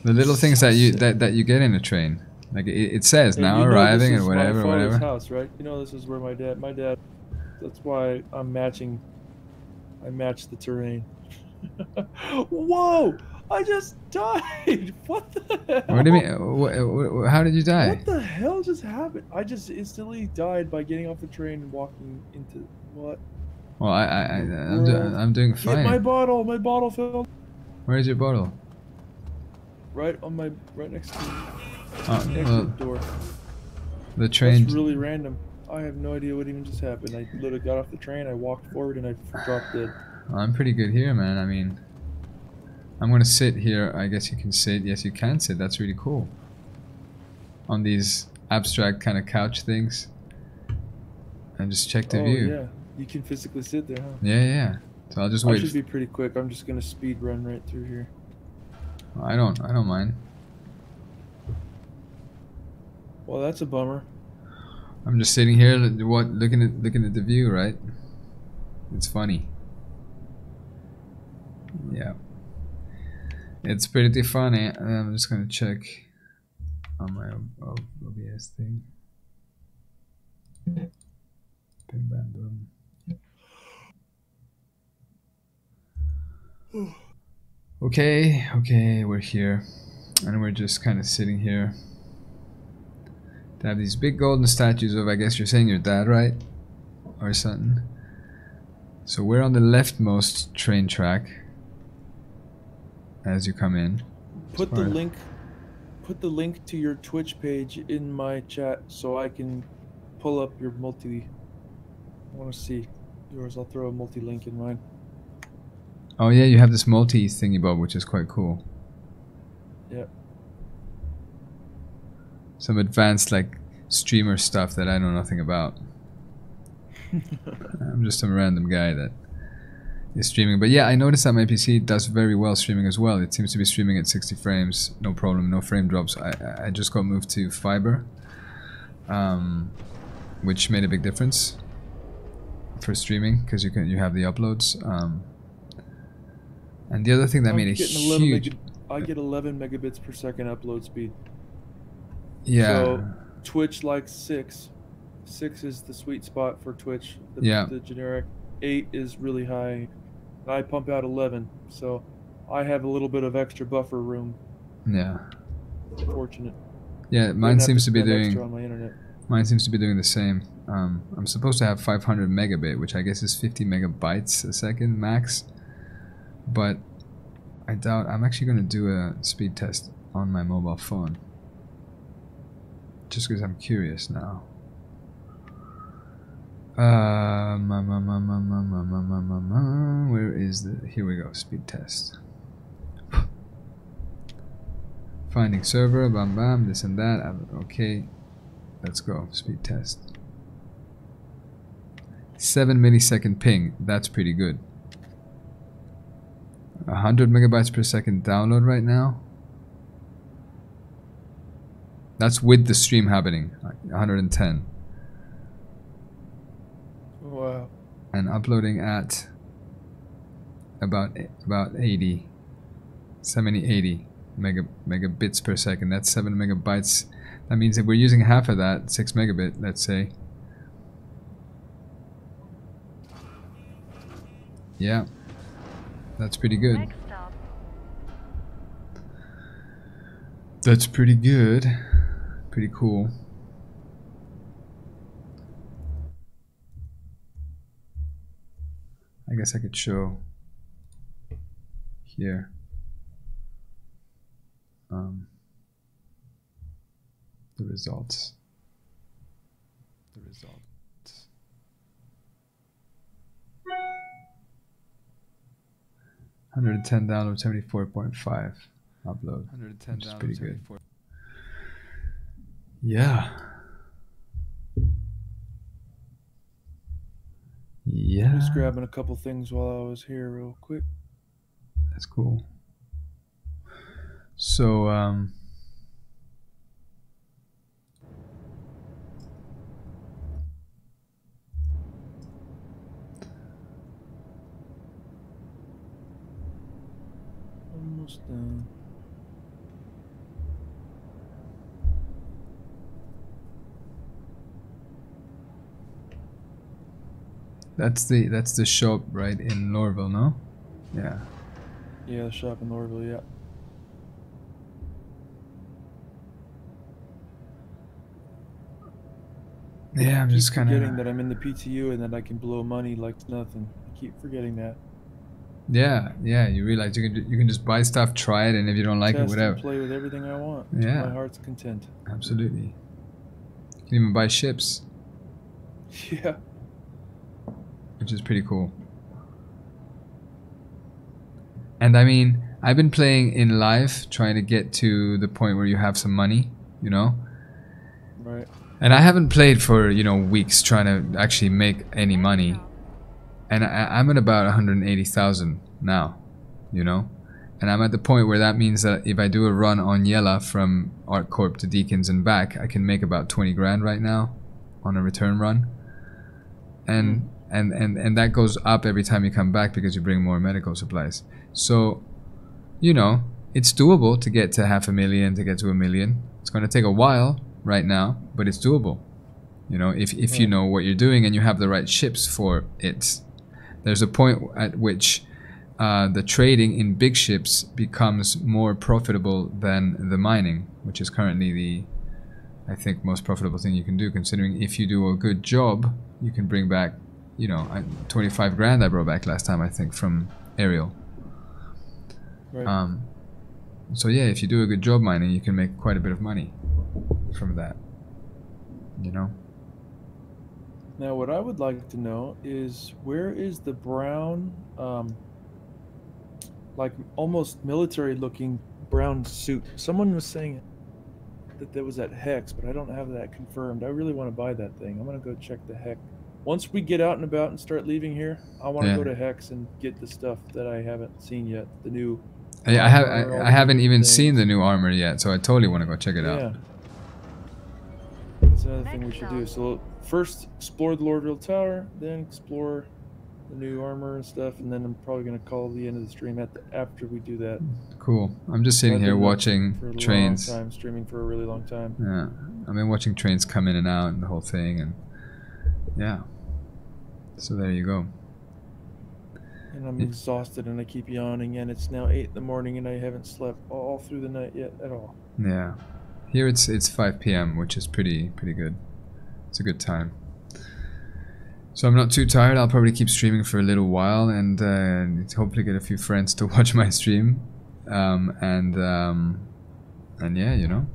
the little things that you get in a train. Like it says
And
now
you know
arriving
this
and
is my
whatever,
father's
whatever.
house, right? You know this is where my dad. That's why I'm matching. I match the terrain. Whoa! I just died. What the hell?
What do you mean? How did you die?
What the hell just happened? I just instantly died by getting off the train and walking into what?
Well, I'm doing
Get my
fine.
bottle. My bottle fell
Where's your bottle?
right next to
Oh,
the
well,
exit door.
the train.
That's really random. I have no idea what even just happened. I literally got off the train. I walked forward and I dropped dead.
I'm pretty good here, man. I mean, I'm gonna sit here. I guess you can sit. Yes, you can sit. That's really cool. On these abstract kind of couch things, and just check the
Oh
view.
yeah, you can physically sit there, huh?
Yeah, yeah. So I'll just
I
wait.
should be pretty quick. I'm just gonna speed run right through here.
I don't mind.
Well, that's a bummer.
I'm just sitting here, looking at the view, right? It's funny. Yeah, it's pretty funny. I'm just gonna check on my OBS thing. Bim bam boom. Okay, we're here, and we're just kind of sitting here. They have these big golden statues of, I guess you're saying your dad, right? Or something. So we're on the leftmost train track as you come in.
Put the
Alright.
link to your Twitch page in my chat so I can pull up your multi. I want to see yours. I'll throw a multi link in mine.
Oh yeah, you have this multi thingy bob, which is quite cool.
Yeah.
Some advanced like streamer stuff that I know nothing about. I'm just some random guy that is streaming. But yeah, I noticed that my PC does very well streaming as well. It seems to be streaming at 60 frames, no problem, no frame drops. I just got moved to fiber, which made a big difference for streaming because you have the uploads. And the other thing that made a huge
I get 11 megabits per second upload speed.
yeah.
So Twitch likes 6. 6 is the sweet spot for Twitch. The generic 8 is really high. I pump out 11, so I have a little bit of extra buffer room.
Yeah.
Fortunate.
Yeah,
Didn't
mine
have
seems to be
spend
doing
extra on my internet.
mine seems to be doing the same. I'm supposed to have 500 megabit, which I guess is 50 megabytes a second max. But I doubt I'm actually going to do a speed test on my mobile phone. Just because I'm curious now. Where is the... Here we go, speed test. Finding server, bam bam, this and that. Okay, let's go, speed test. 7 millisecond ping, that's pretty good. 100 megabytes per second download right now. That's with the stream happening. 110.
Wow.
And uploading at about 80, 80 megabits per second. That's 7 megabytes. That means if we're using half of that, 6 megabit, let's say. Yeah, that's pretty good.
Next stop.
That's pretty good. Pretty cool. I guess I could show here. The results. 110 download, 74.5 upload. 110 which is pretty good. Yeah. Yeah.
Just grabbing a couple things while I was here real quick.
That's cool. So
Almost done.
that's the shop right in Lorville, no? Yeah.
Yeah, the shop in Lorville, yeah.
Yeah, I'm just kind
forgetting
of.
that I'm in the PTU and that I can blow money like it's nothing. I keep forgetting that.
Yeah, yeah. You realize you can just buy stuff, try it, and if you don't like it,
Test
whatever.
and play with everything I want.
Yeah.
To my heart's content.
Absolutely. You can even buy ships,
Yeah.
which is pretty cool. And I mean, I've been playing in live, trying to get to the point where you have some money, you know.
Right.
And I haven't played for, you know, weeks trying to actually make any money. And I'm at about 180,000 now, you know. And I'm at the point where that means that if I do a run on Yella from ArcCorp to Deacons and back, I can make about 20 grand right now on a return run. And that goes up every time you come back because you bring more medical supplies. So, you know, it's doable to get to 500,000, to get to 1 million. It's going to take a while right now, but it's doable. You know, if you know what you're doing and you have the right ships for it. There's a point at which the trading in big ships becomes more profitable than the mining, which is currently the, I think, most profitable thing you can do, considering if you do a good job, you can bring back, you know, 25 grand I brought back last time, I think, from Ariel.
Right.
So yeah, if you do a good job mining, you can make quite a bit of money from that, you know.
Now, what I would like to know is where is the brown, like almost military-looking brown suit? Someone was saying that there was at Hex, but I don't have that confirmed. I really want to buy that thing. I'm gonna go check the Hex. Once we get out and about and start leaving here, I want to
Yeah.
go to Hex and get the stuff that I haven't seen yet. The new.
I
armor, all
I
the
haven't even
things.
seen the new armor yet, so I totally want to go check it out.
Yeah. That's another thing we should do. So first explore the Lordville Tower, then explore the new armor and stuff, and then I'm probably gonna call the end of the stream after we do that.
Cool. I'm just sitting
I've
here
been
watching
for a
trains.
long time, streaming for a really long time.
Yeah, I've been watching trains come in and out and the whole thing, and yeah. So there you go.
And I'm
Yeah.
exhausted and I keep yawning, and it's now 8 in the morning and I haven't slept all through the night yet at all.
Yeah, here it's 5 p.m., which is pretty good. It's a good time. So I'm not too tired. I'll probably keep streaming for a little while and hopefully get a few friends to watch my stream. And yeah, you know,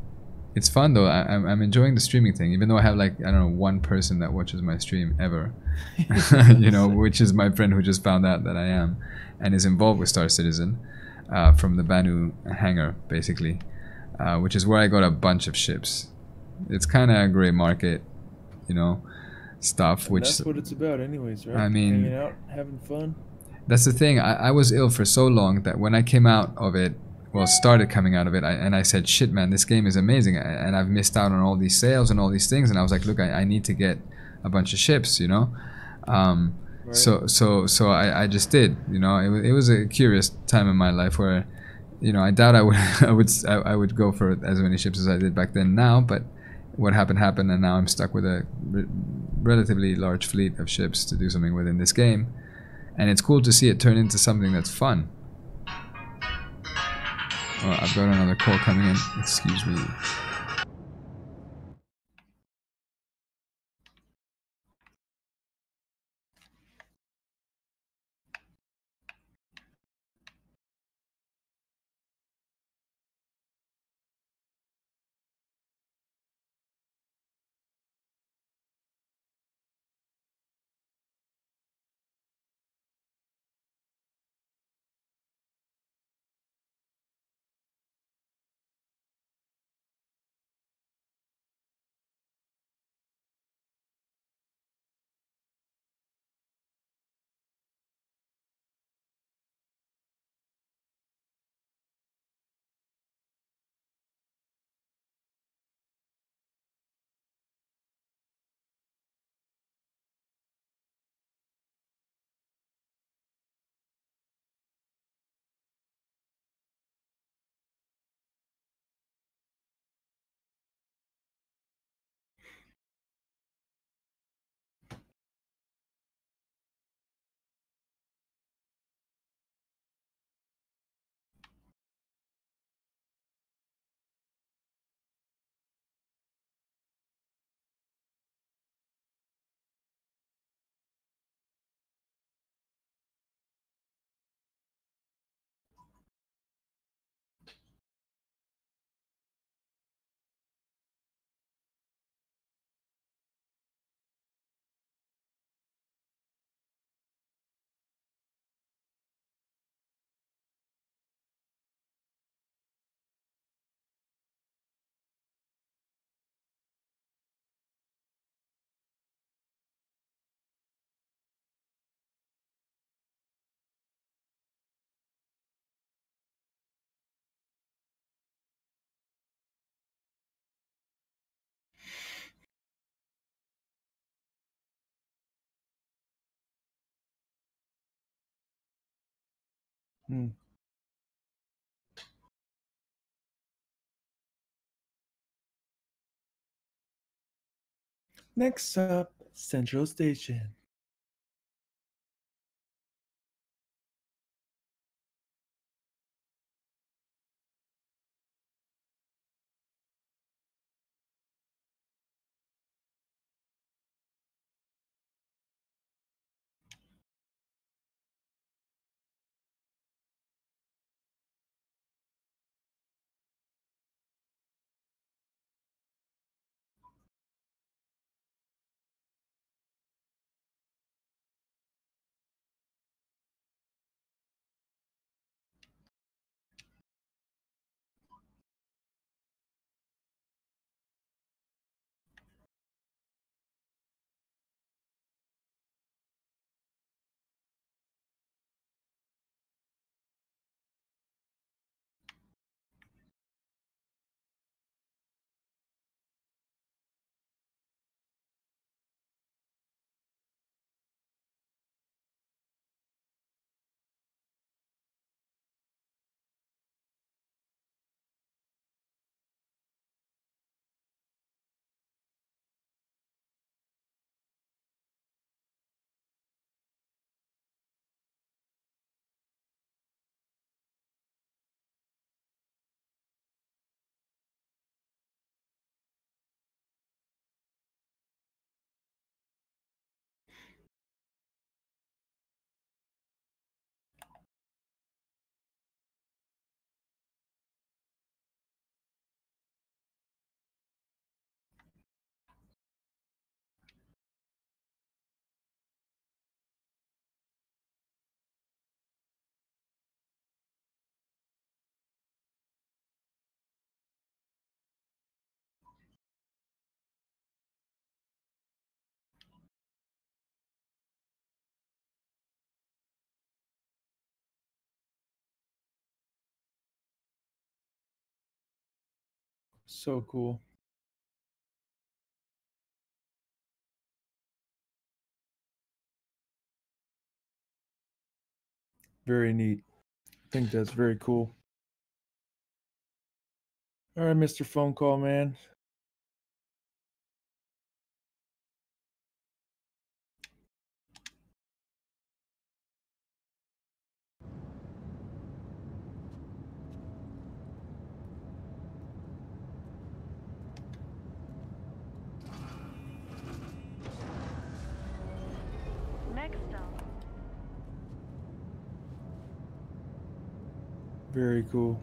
it's fun though. I'm enjoying the streaming thing, even though I have like, I don't know, one person that watches my stream ever. You know, which is my friend who just found out that I am and is involved with Star Citizen from the Banu hangar, basically, which is where I got a bunch of ships. It's kind of a gray market, you know, stuff.
And
Which
that's what it's about, anyways, right?
I mean,
hanging out, having fun.
that's the thing. I was ill for so long that when I came out of it well, started coming out of it, and I said, shit, man, this game is amazing, and I've missed out on all these sales and all these things. And I was like, look, I need to get a bunch of ships, you know.
Right.
So I just did, you know. It was a curious time in my life where, you know, I doubt I would I would go for as many ships as I did back then now, but what happened, and now I'm stuck with a relatively large fleet of ships to do something with in this game, and it's cool to see it turn into something that's fun. Oh, I've got another call coming in. Excuse me.
Hmm. Next up, Central Station. So cool. Very neat. I think that's very cool. All right, Mr. Phone Call Man.
Next stop,
Very cool.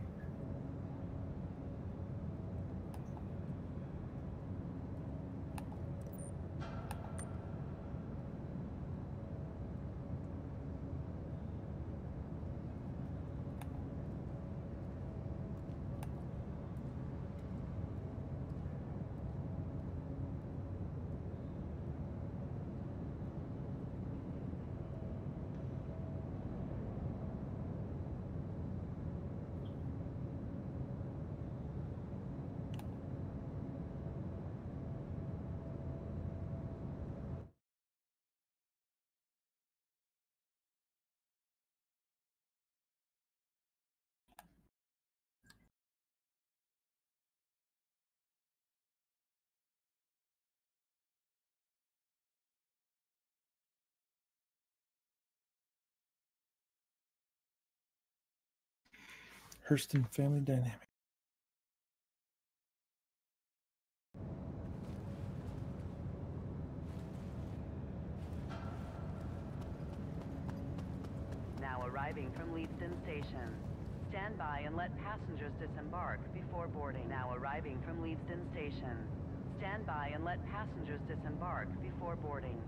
Hurston Family Dynamic.
now arriving from Leedston Station. Stand by and let passengers disembark before boarding. Now arriving from Leedston Station. Stand by and let passengers disembark before boarding.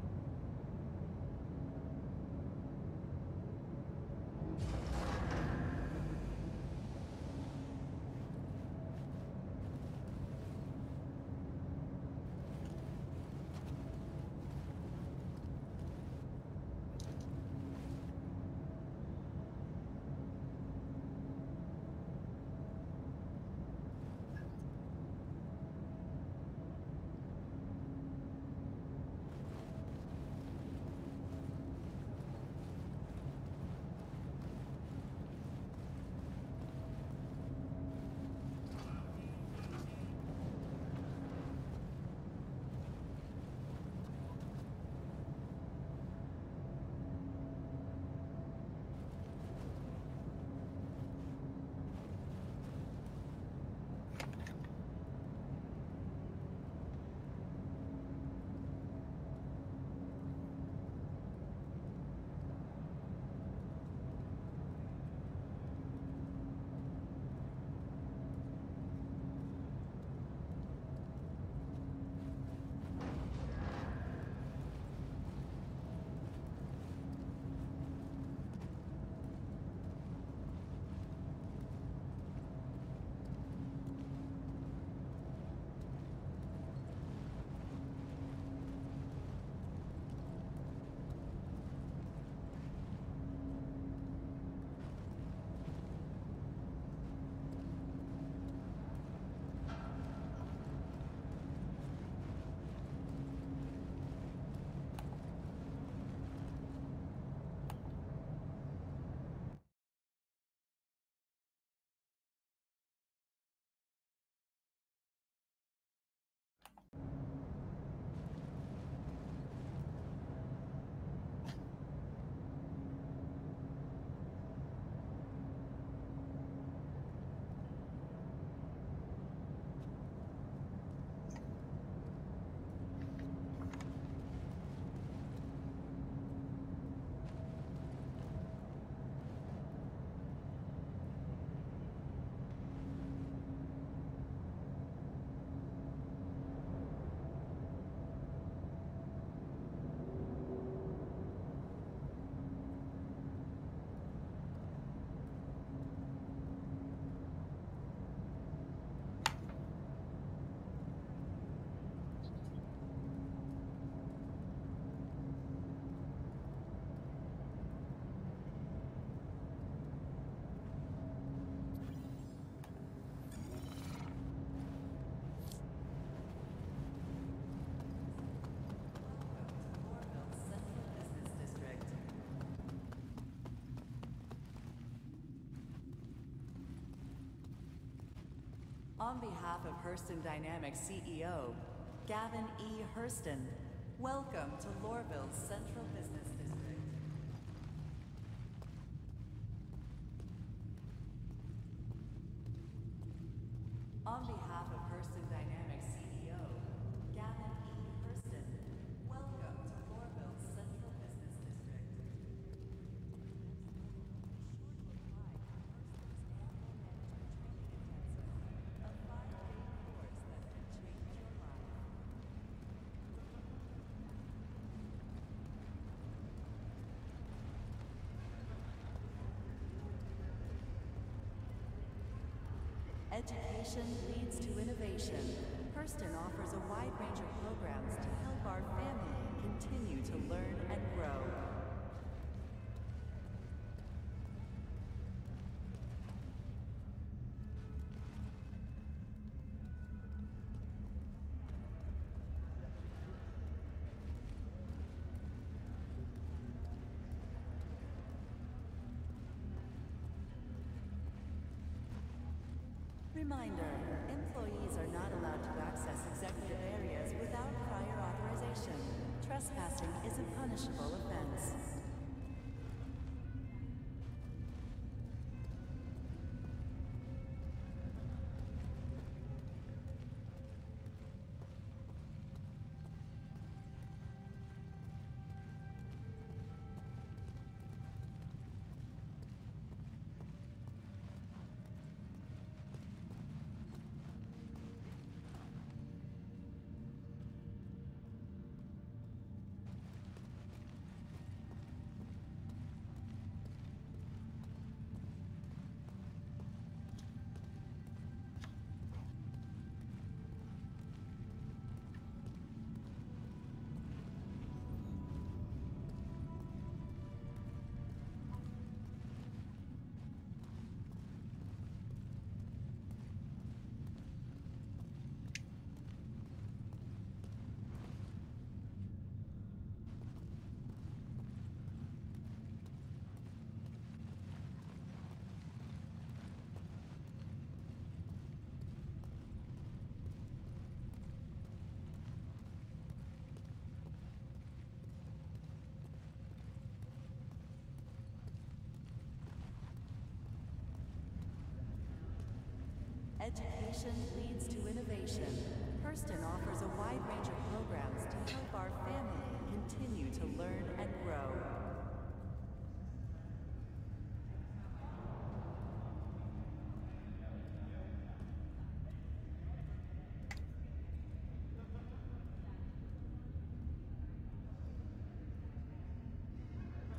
On behalf of Hurston Dynamics CEO, Gavin E. Hurston, welcome to Lorville's Central Business District. On behalf of Hurston Dynamics CEO, Gavin E. Hurston, welcome to Lorville's Central Business District. A 5-day course that could change your life. Education leads to innovation. Hurston offers a wide range of programs to help our family continue to learn and grow. Reminder, employees are not allowed to access executive areas without prior authorization. Trespassing is a punishable offense. Education leads to innovation. Hurston offers a wide range of programs to help our family continue to learn and grow.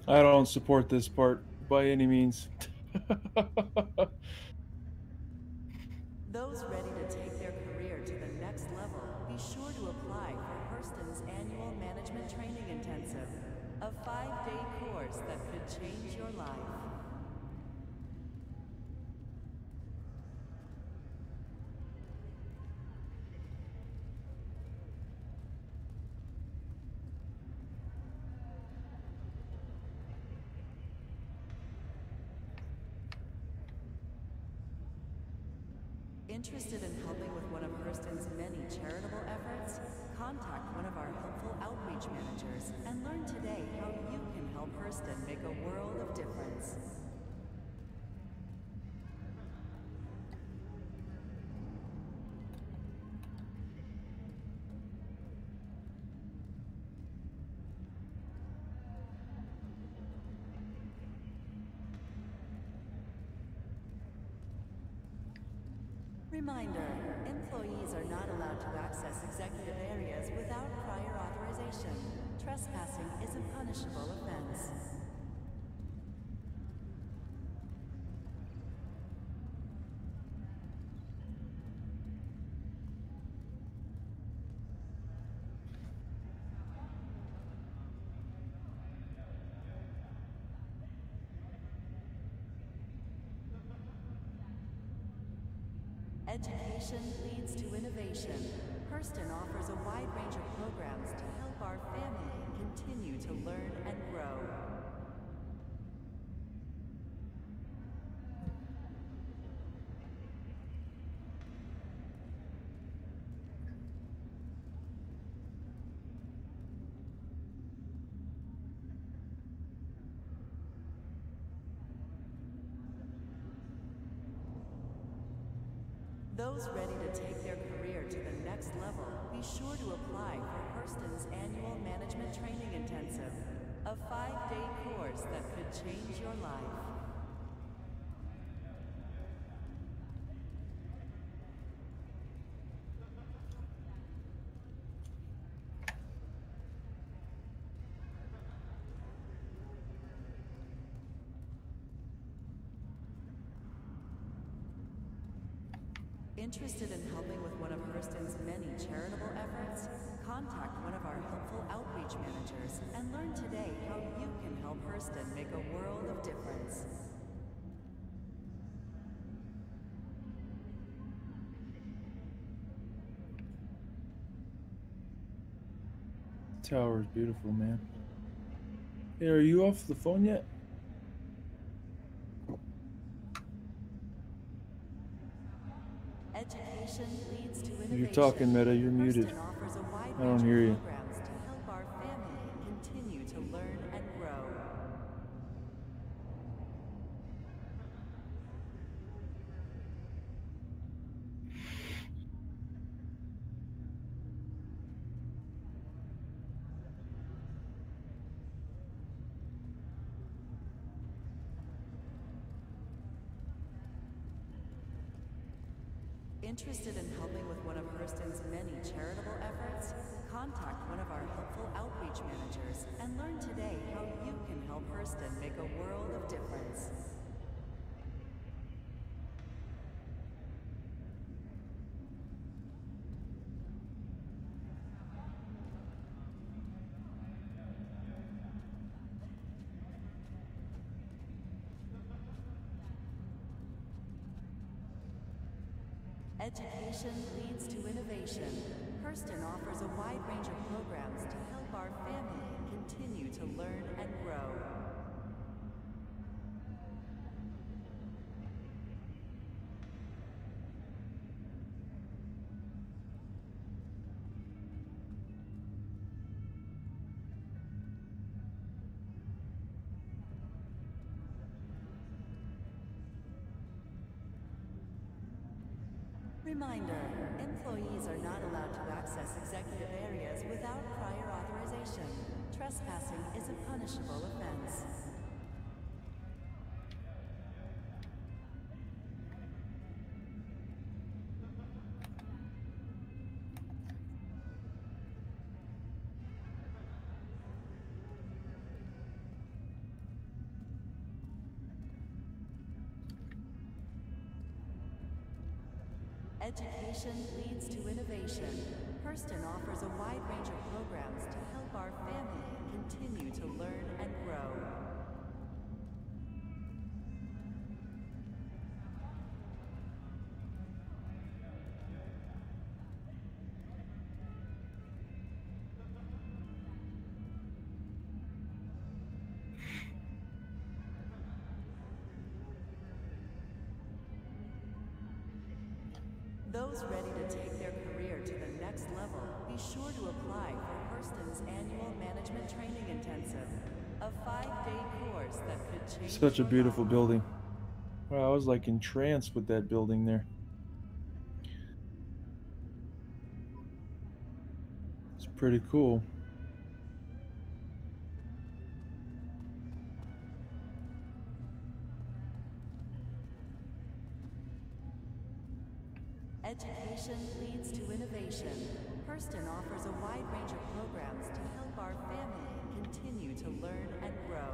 I don't support this part by any means.
Those ready to take their career to the next level, be sure to apply for Hurston's annual Management Training Intensive, a 5-day course that could change your life. Interested in helping with one of Hurston's many charitable efforts? Contact one of our helpful outreach managers and learn today how you can help Hurston make a world of difference. Reminder, employees are not allowed to access executive areas without prior authorization. Trespassing is a punishable offense. Education leads to innovation. Hurston offers a wide range of programs to help our family continue to learn and grow. Those ready to take their career to the next level, be sure to apply for Hurston's annual Management Training Intensive, a 5-day course that could change your life. Interested in helping with one of Hurston's many charitable efforts? Contact one of our helpful outreach managers and learn today how you can help Hurston make a world of difference.
Tower is beautiful, man. Hey, are you off the phone yet?
Education leads to innovation.
You're talking, Meta. You're muted.
Hurston offers a wide
I don't
range of
hear you.
programs to help our family continue to learn and grow. Interested in helping with one of Hurston's many charitable efforts? Contact one of our helpful outreach managers and learn today how you can help Hurston make a world of difference. Education leads to innovation. Hurston offers a wide range of programs to help our family continue to learn and grow. Reminder, employees are not allowed to access executive areas without prior authorization. Trespassing is a punishable offense. Education leads to innovation. Hurston offers a wide range of programs to help our family continue to learn and grow. Those ready to take their career to the next level, be sure to apply for Hurston's annual Management Training Intensive, a 5-day course that could change
Such a
your
beautiful
life.
building. Wow, I was like entranced with that building there. It's pretty cool.
Education leads to innovation. Hurston offers a wide range of programs to help our family continue to learn and grow.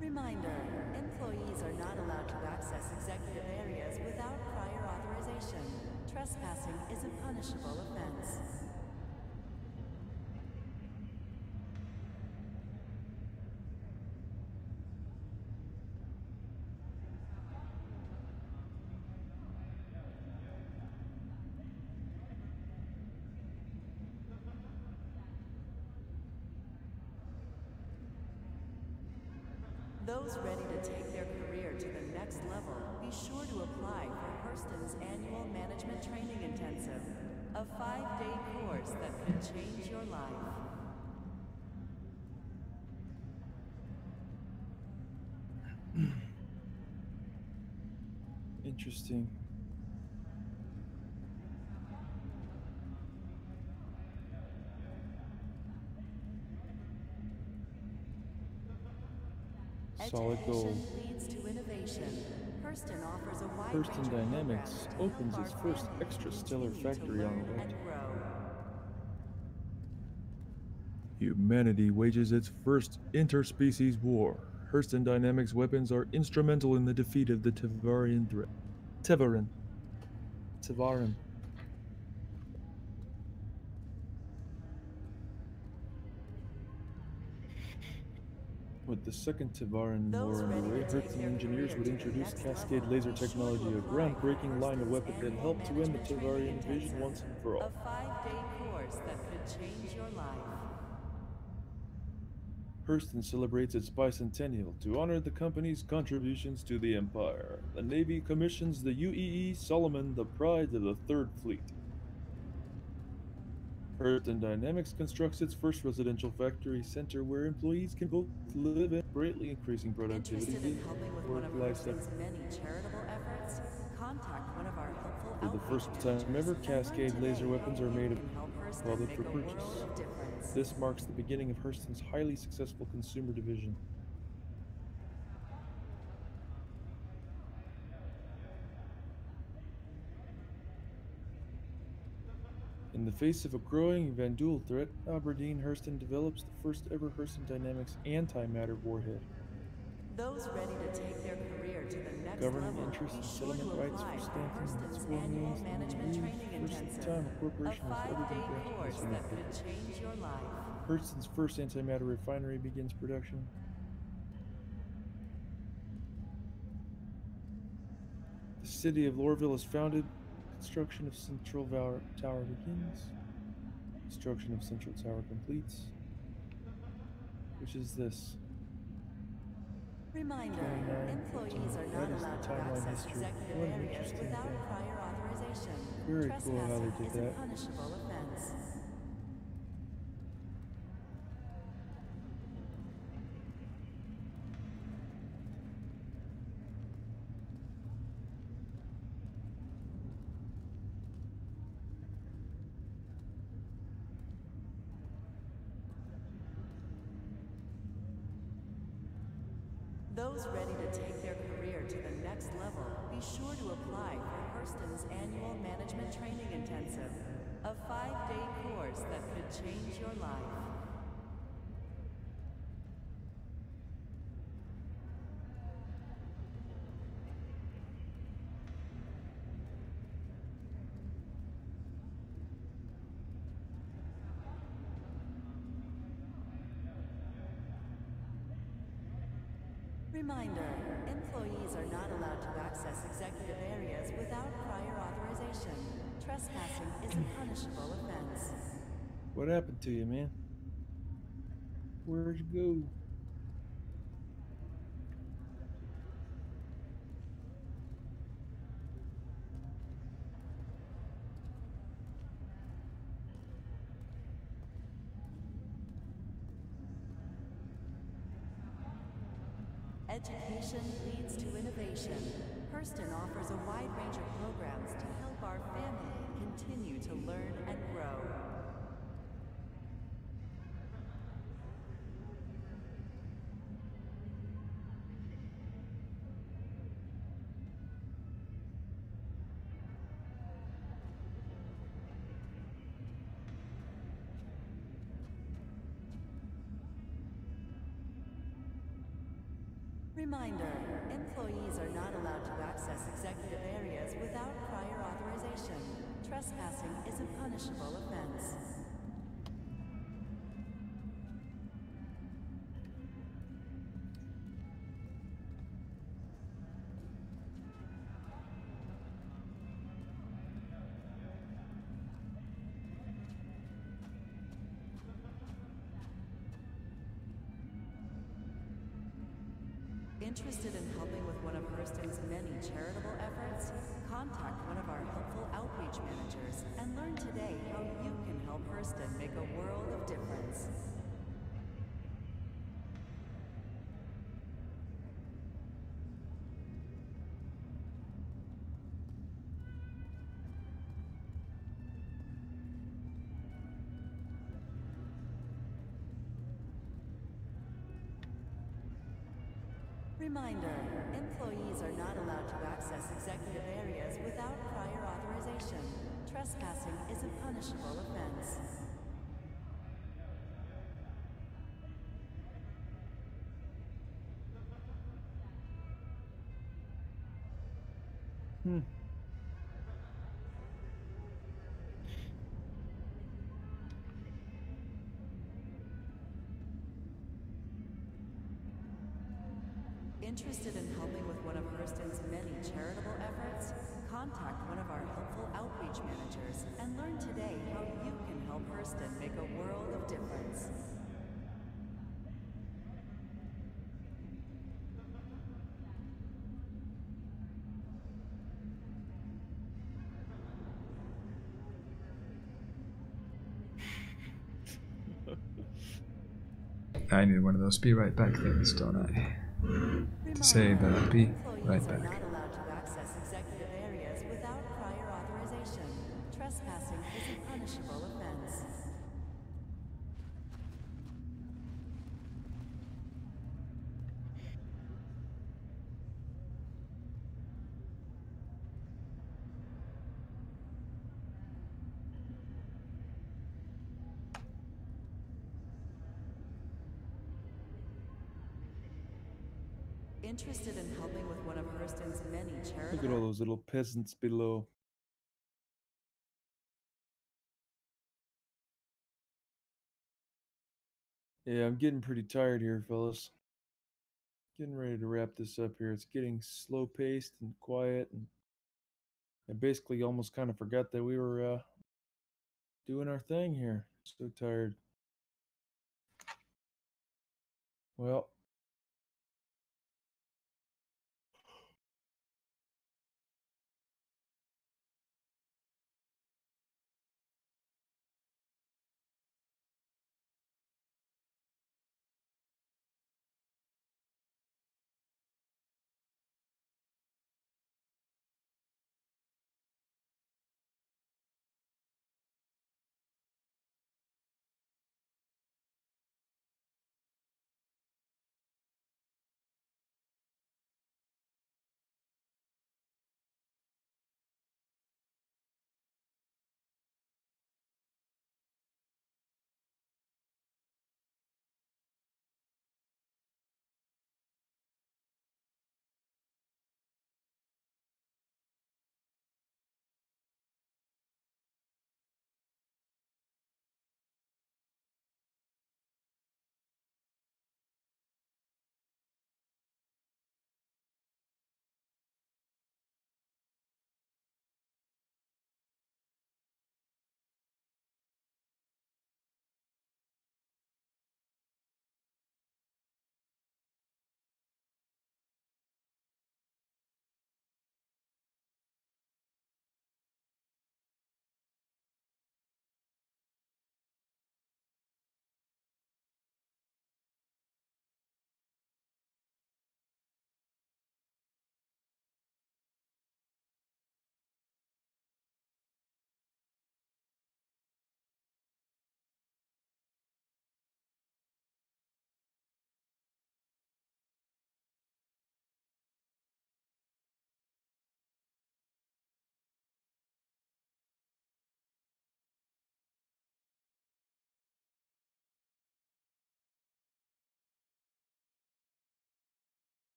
Reminder, employees are not allowed to access executive areas without prior authorization. Trespassing is a punishable offense. Those ready to take their career to the next level, be sure to apply for Hurston's annual Management Training Intensive, a 5-day course that could change your life.
Interesting. Solid gold.
Education leads to innovation. Hurston offers a wide
Hurston
range of
Dynamics
programs to
opens
help
its
our
first
family
extrastellar
continue to
factory on
learn
Earth.
and grow.
Humanity wages its first interspecies war. Hurston Dynamics weapons are instrumental in the defeat of the Tevarian threat. Tevarin. With the second Tevarin
Those
war
ready
underway,
to take
Hurston
their
engineers
career
would
to the
introduce
next
Cascade
level,
laser
be sure to
technology, a
apply
groundbreaking
for
line of
Hurston's
weapons that
annual
helped to end the
Management Training
Tevarian invasion
Intensive,
once and for
a
all.
5-day course that could change your life.
Hurston celebrates its bicentennial to honor the company's contributions to the Empire. The Navy commissions the UEE Solomon, the pride of the Third Fleet. Hurston Dynamics constructs its first residential factory center where employees can both live and greatly increasing productivity
Interested in helping with one of
work-life cycle.
Hurston's many charitable efforts? Contact one of our helpful
For the
outreach
first time
managers
ever,
and learn
Cascade
today
laser
how
weapons are
you
made
can help Hurston
public
make
for
a
purchase.
world of difference.
This marks the beginning of Hurston's highly successful consumer division. In the face of a growing Vandul threat, Aberdeen Hurston develops the first ever Hurston Dynamics antimatter warhead.
Those ready to take their career to the next
Governing
level,
interests
be
and
sure
settlement
to
rights
apply
for
for
Stanton and its
Hurston's
4
annual
millions
Management Training
first
Intensive,
time a
a
corporation has ever been
5-day
granted
course
this
that
benefit.
could change your life.
Hurston's first antimatter refinery begins production. The city of Lorville is founded. Construction of Central Tower begins. Construction of Central Tower completes. Which is this?
Reminder,
29,
employees are
That
not
is the
allowed to
timeline
access
history.
executive
What an
areas
interesting
without
thing.
prior authorization.
Very cool how they
Trespassing
did
is a
that.
punishable offense. Those ready to take their career to the next level, be sure to apply for Hurston's annual Management Training Intensive, a 5-day course that could change your life. Reminder, employees are not allowed to access executive areas without prior authorization. Trespassing is a punishable offense.
What happened to you, man? Where'd you go?
Education leads to innovation. Hurston offers a wide range of programs to help our family continue to learn and grow. Reminder, employees are not allowed to access executive areas without prior authorization. Trespassing is a punishable offense. Interested in helping with one of Hurston's many charitable efforts? Contact one of our helpful outreach managers and learn today how you can help Hurston make a world of difference. Reminder, employees are not allowed to access executive areas without prior authorization. Trespassing is a punishable offense. Interested in helping with one of Hurston's many charitable efforts? Contact one of our helpful outreach managers and learn today how you can help Hurston make a world of difference.
I need one of those be right back things, don't I? To say that I'll be right back.
Not allowed to access executive areas without prior authorization. Trespassing is a punishable offense. Interested in helping with one of Hurston's many charitable...
Look at all those little peasants below. Yeah, I'm getting pretty tired here, fellas. Getting ready to wrap this up here. It's getting slow paced and quiet, and I basically almost kind of forgot that we were doing our thing here. So tired. Well,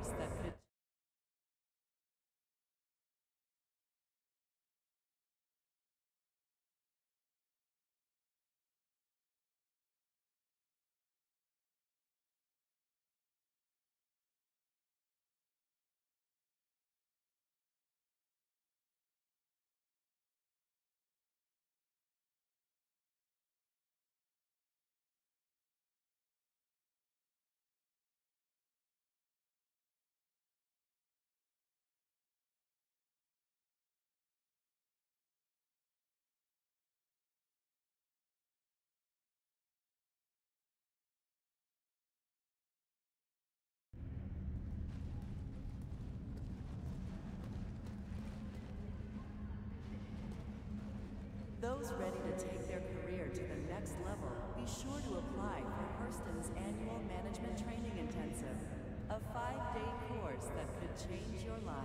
course that could Those ready to take their career to the next level, be sure to apply for Hurston's annual Management Training Intensive, a 5-day course that could change your life.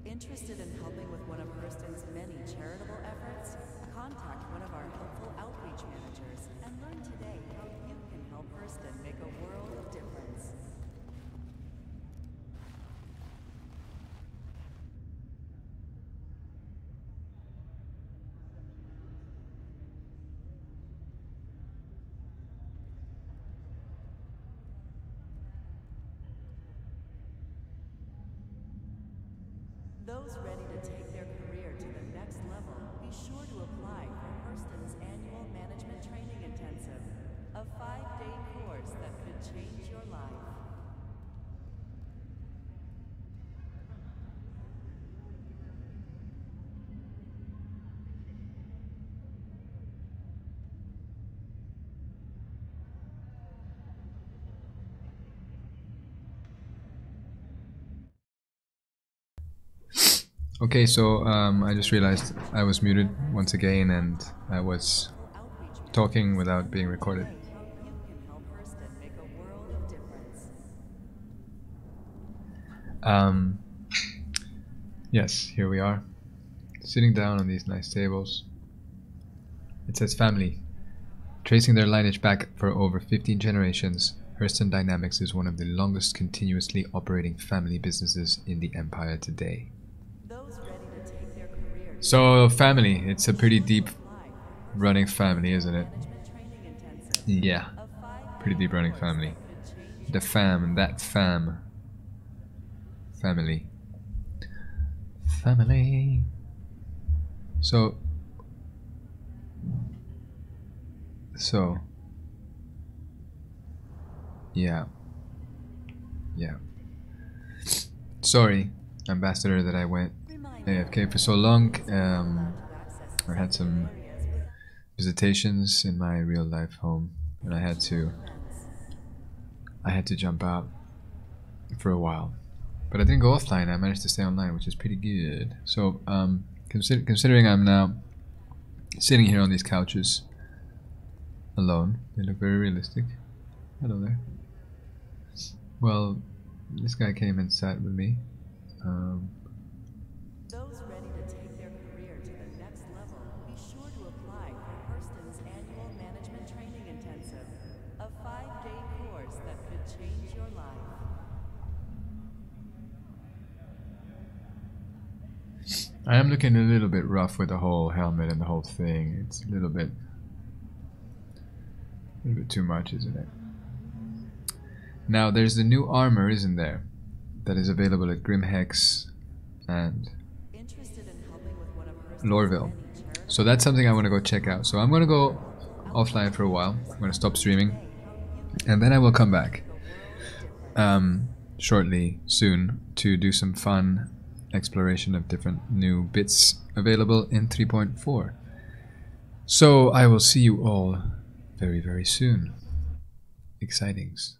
Interested in helping with one of Hurston's many charitable efforts? Contact one of our helpful outreach managers and learn today how you can help Hurston make a world of difference. Those ready to take their career to the next level, be sure to apply for Hurston's annual Management Training Intensive, a 5-day course that could change your life.
Okay, so I just realized I was muted once again and I was talking without being recorded.
How you can help Hurston make a world of difference.
Yes, here we are, sitting down on these nice tables. It says family. Tracing their lineage back for over 15 generations, Hurston Dynamics is one of the longest continuously operating family businesses in the empire today.
Those ready to take their career to
So, family, it's a pretty deep running family, isn't it?
Management Training Intensive,
Yeah,
a 5-day
pretty deep running
course
family.
that could change
The fam, that fam. Family. Family. So, yeah. Sorry, Ambassador, that I went AFK for so long. I had some visitations in my real life home, and I had to jump out for a while. But I didn't go offline. I managed to stay online, which is pretty good. So, considering I'm now sitting here on these couches alone, they look very realistic. Hello there. Well, this guy came and sat with me.
Those ready to take their career to the next level, be sure to apply for Hurston's annual Management Training Intensive, a 5-day course that could change your life.
I am looking a little bit rough with the whole helmet and the whole thing. It's a little bit too much, isn't it? Now, there's the new armor, isn't there? That is available at Grimhex and
Interested in helping with one of Hurston's
Lorville.
many charitable
So that's something I want to go check out. So I'm going to go offline for a while. I'm going to stop streaming. And then I will come back shortly, soon, to do some fun exploration of different new bits available in 3.4. So I will see you all very, very soon. Excitings.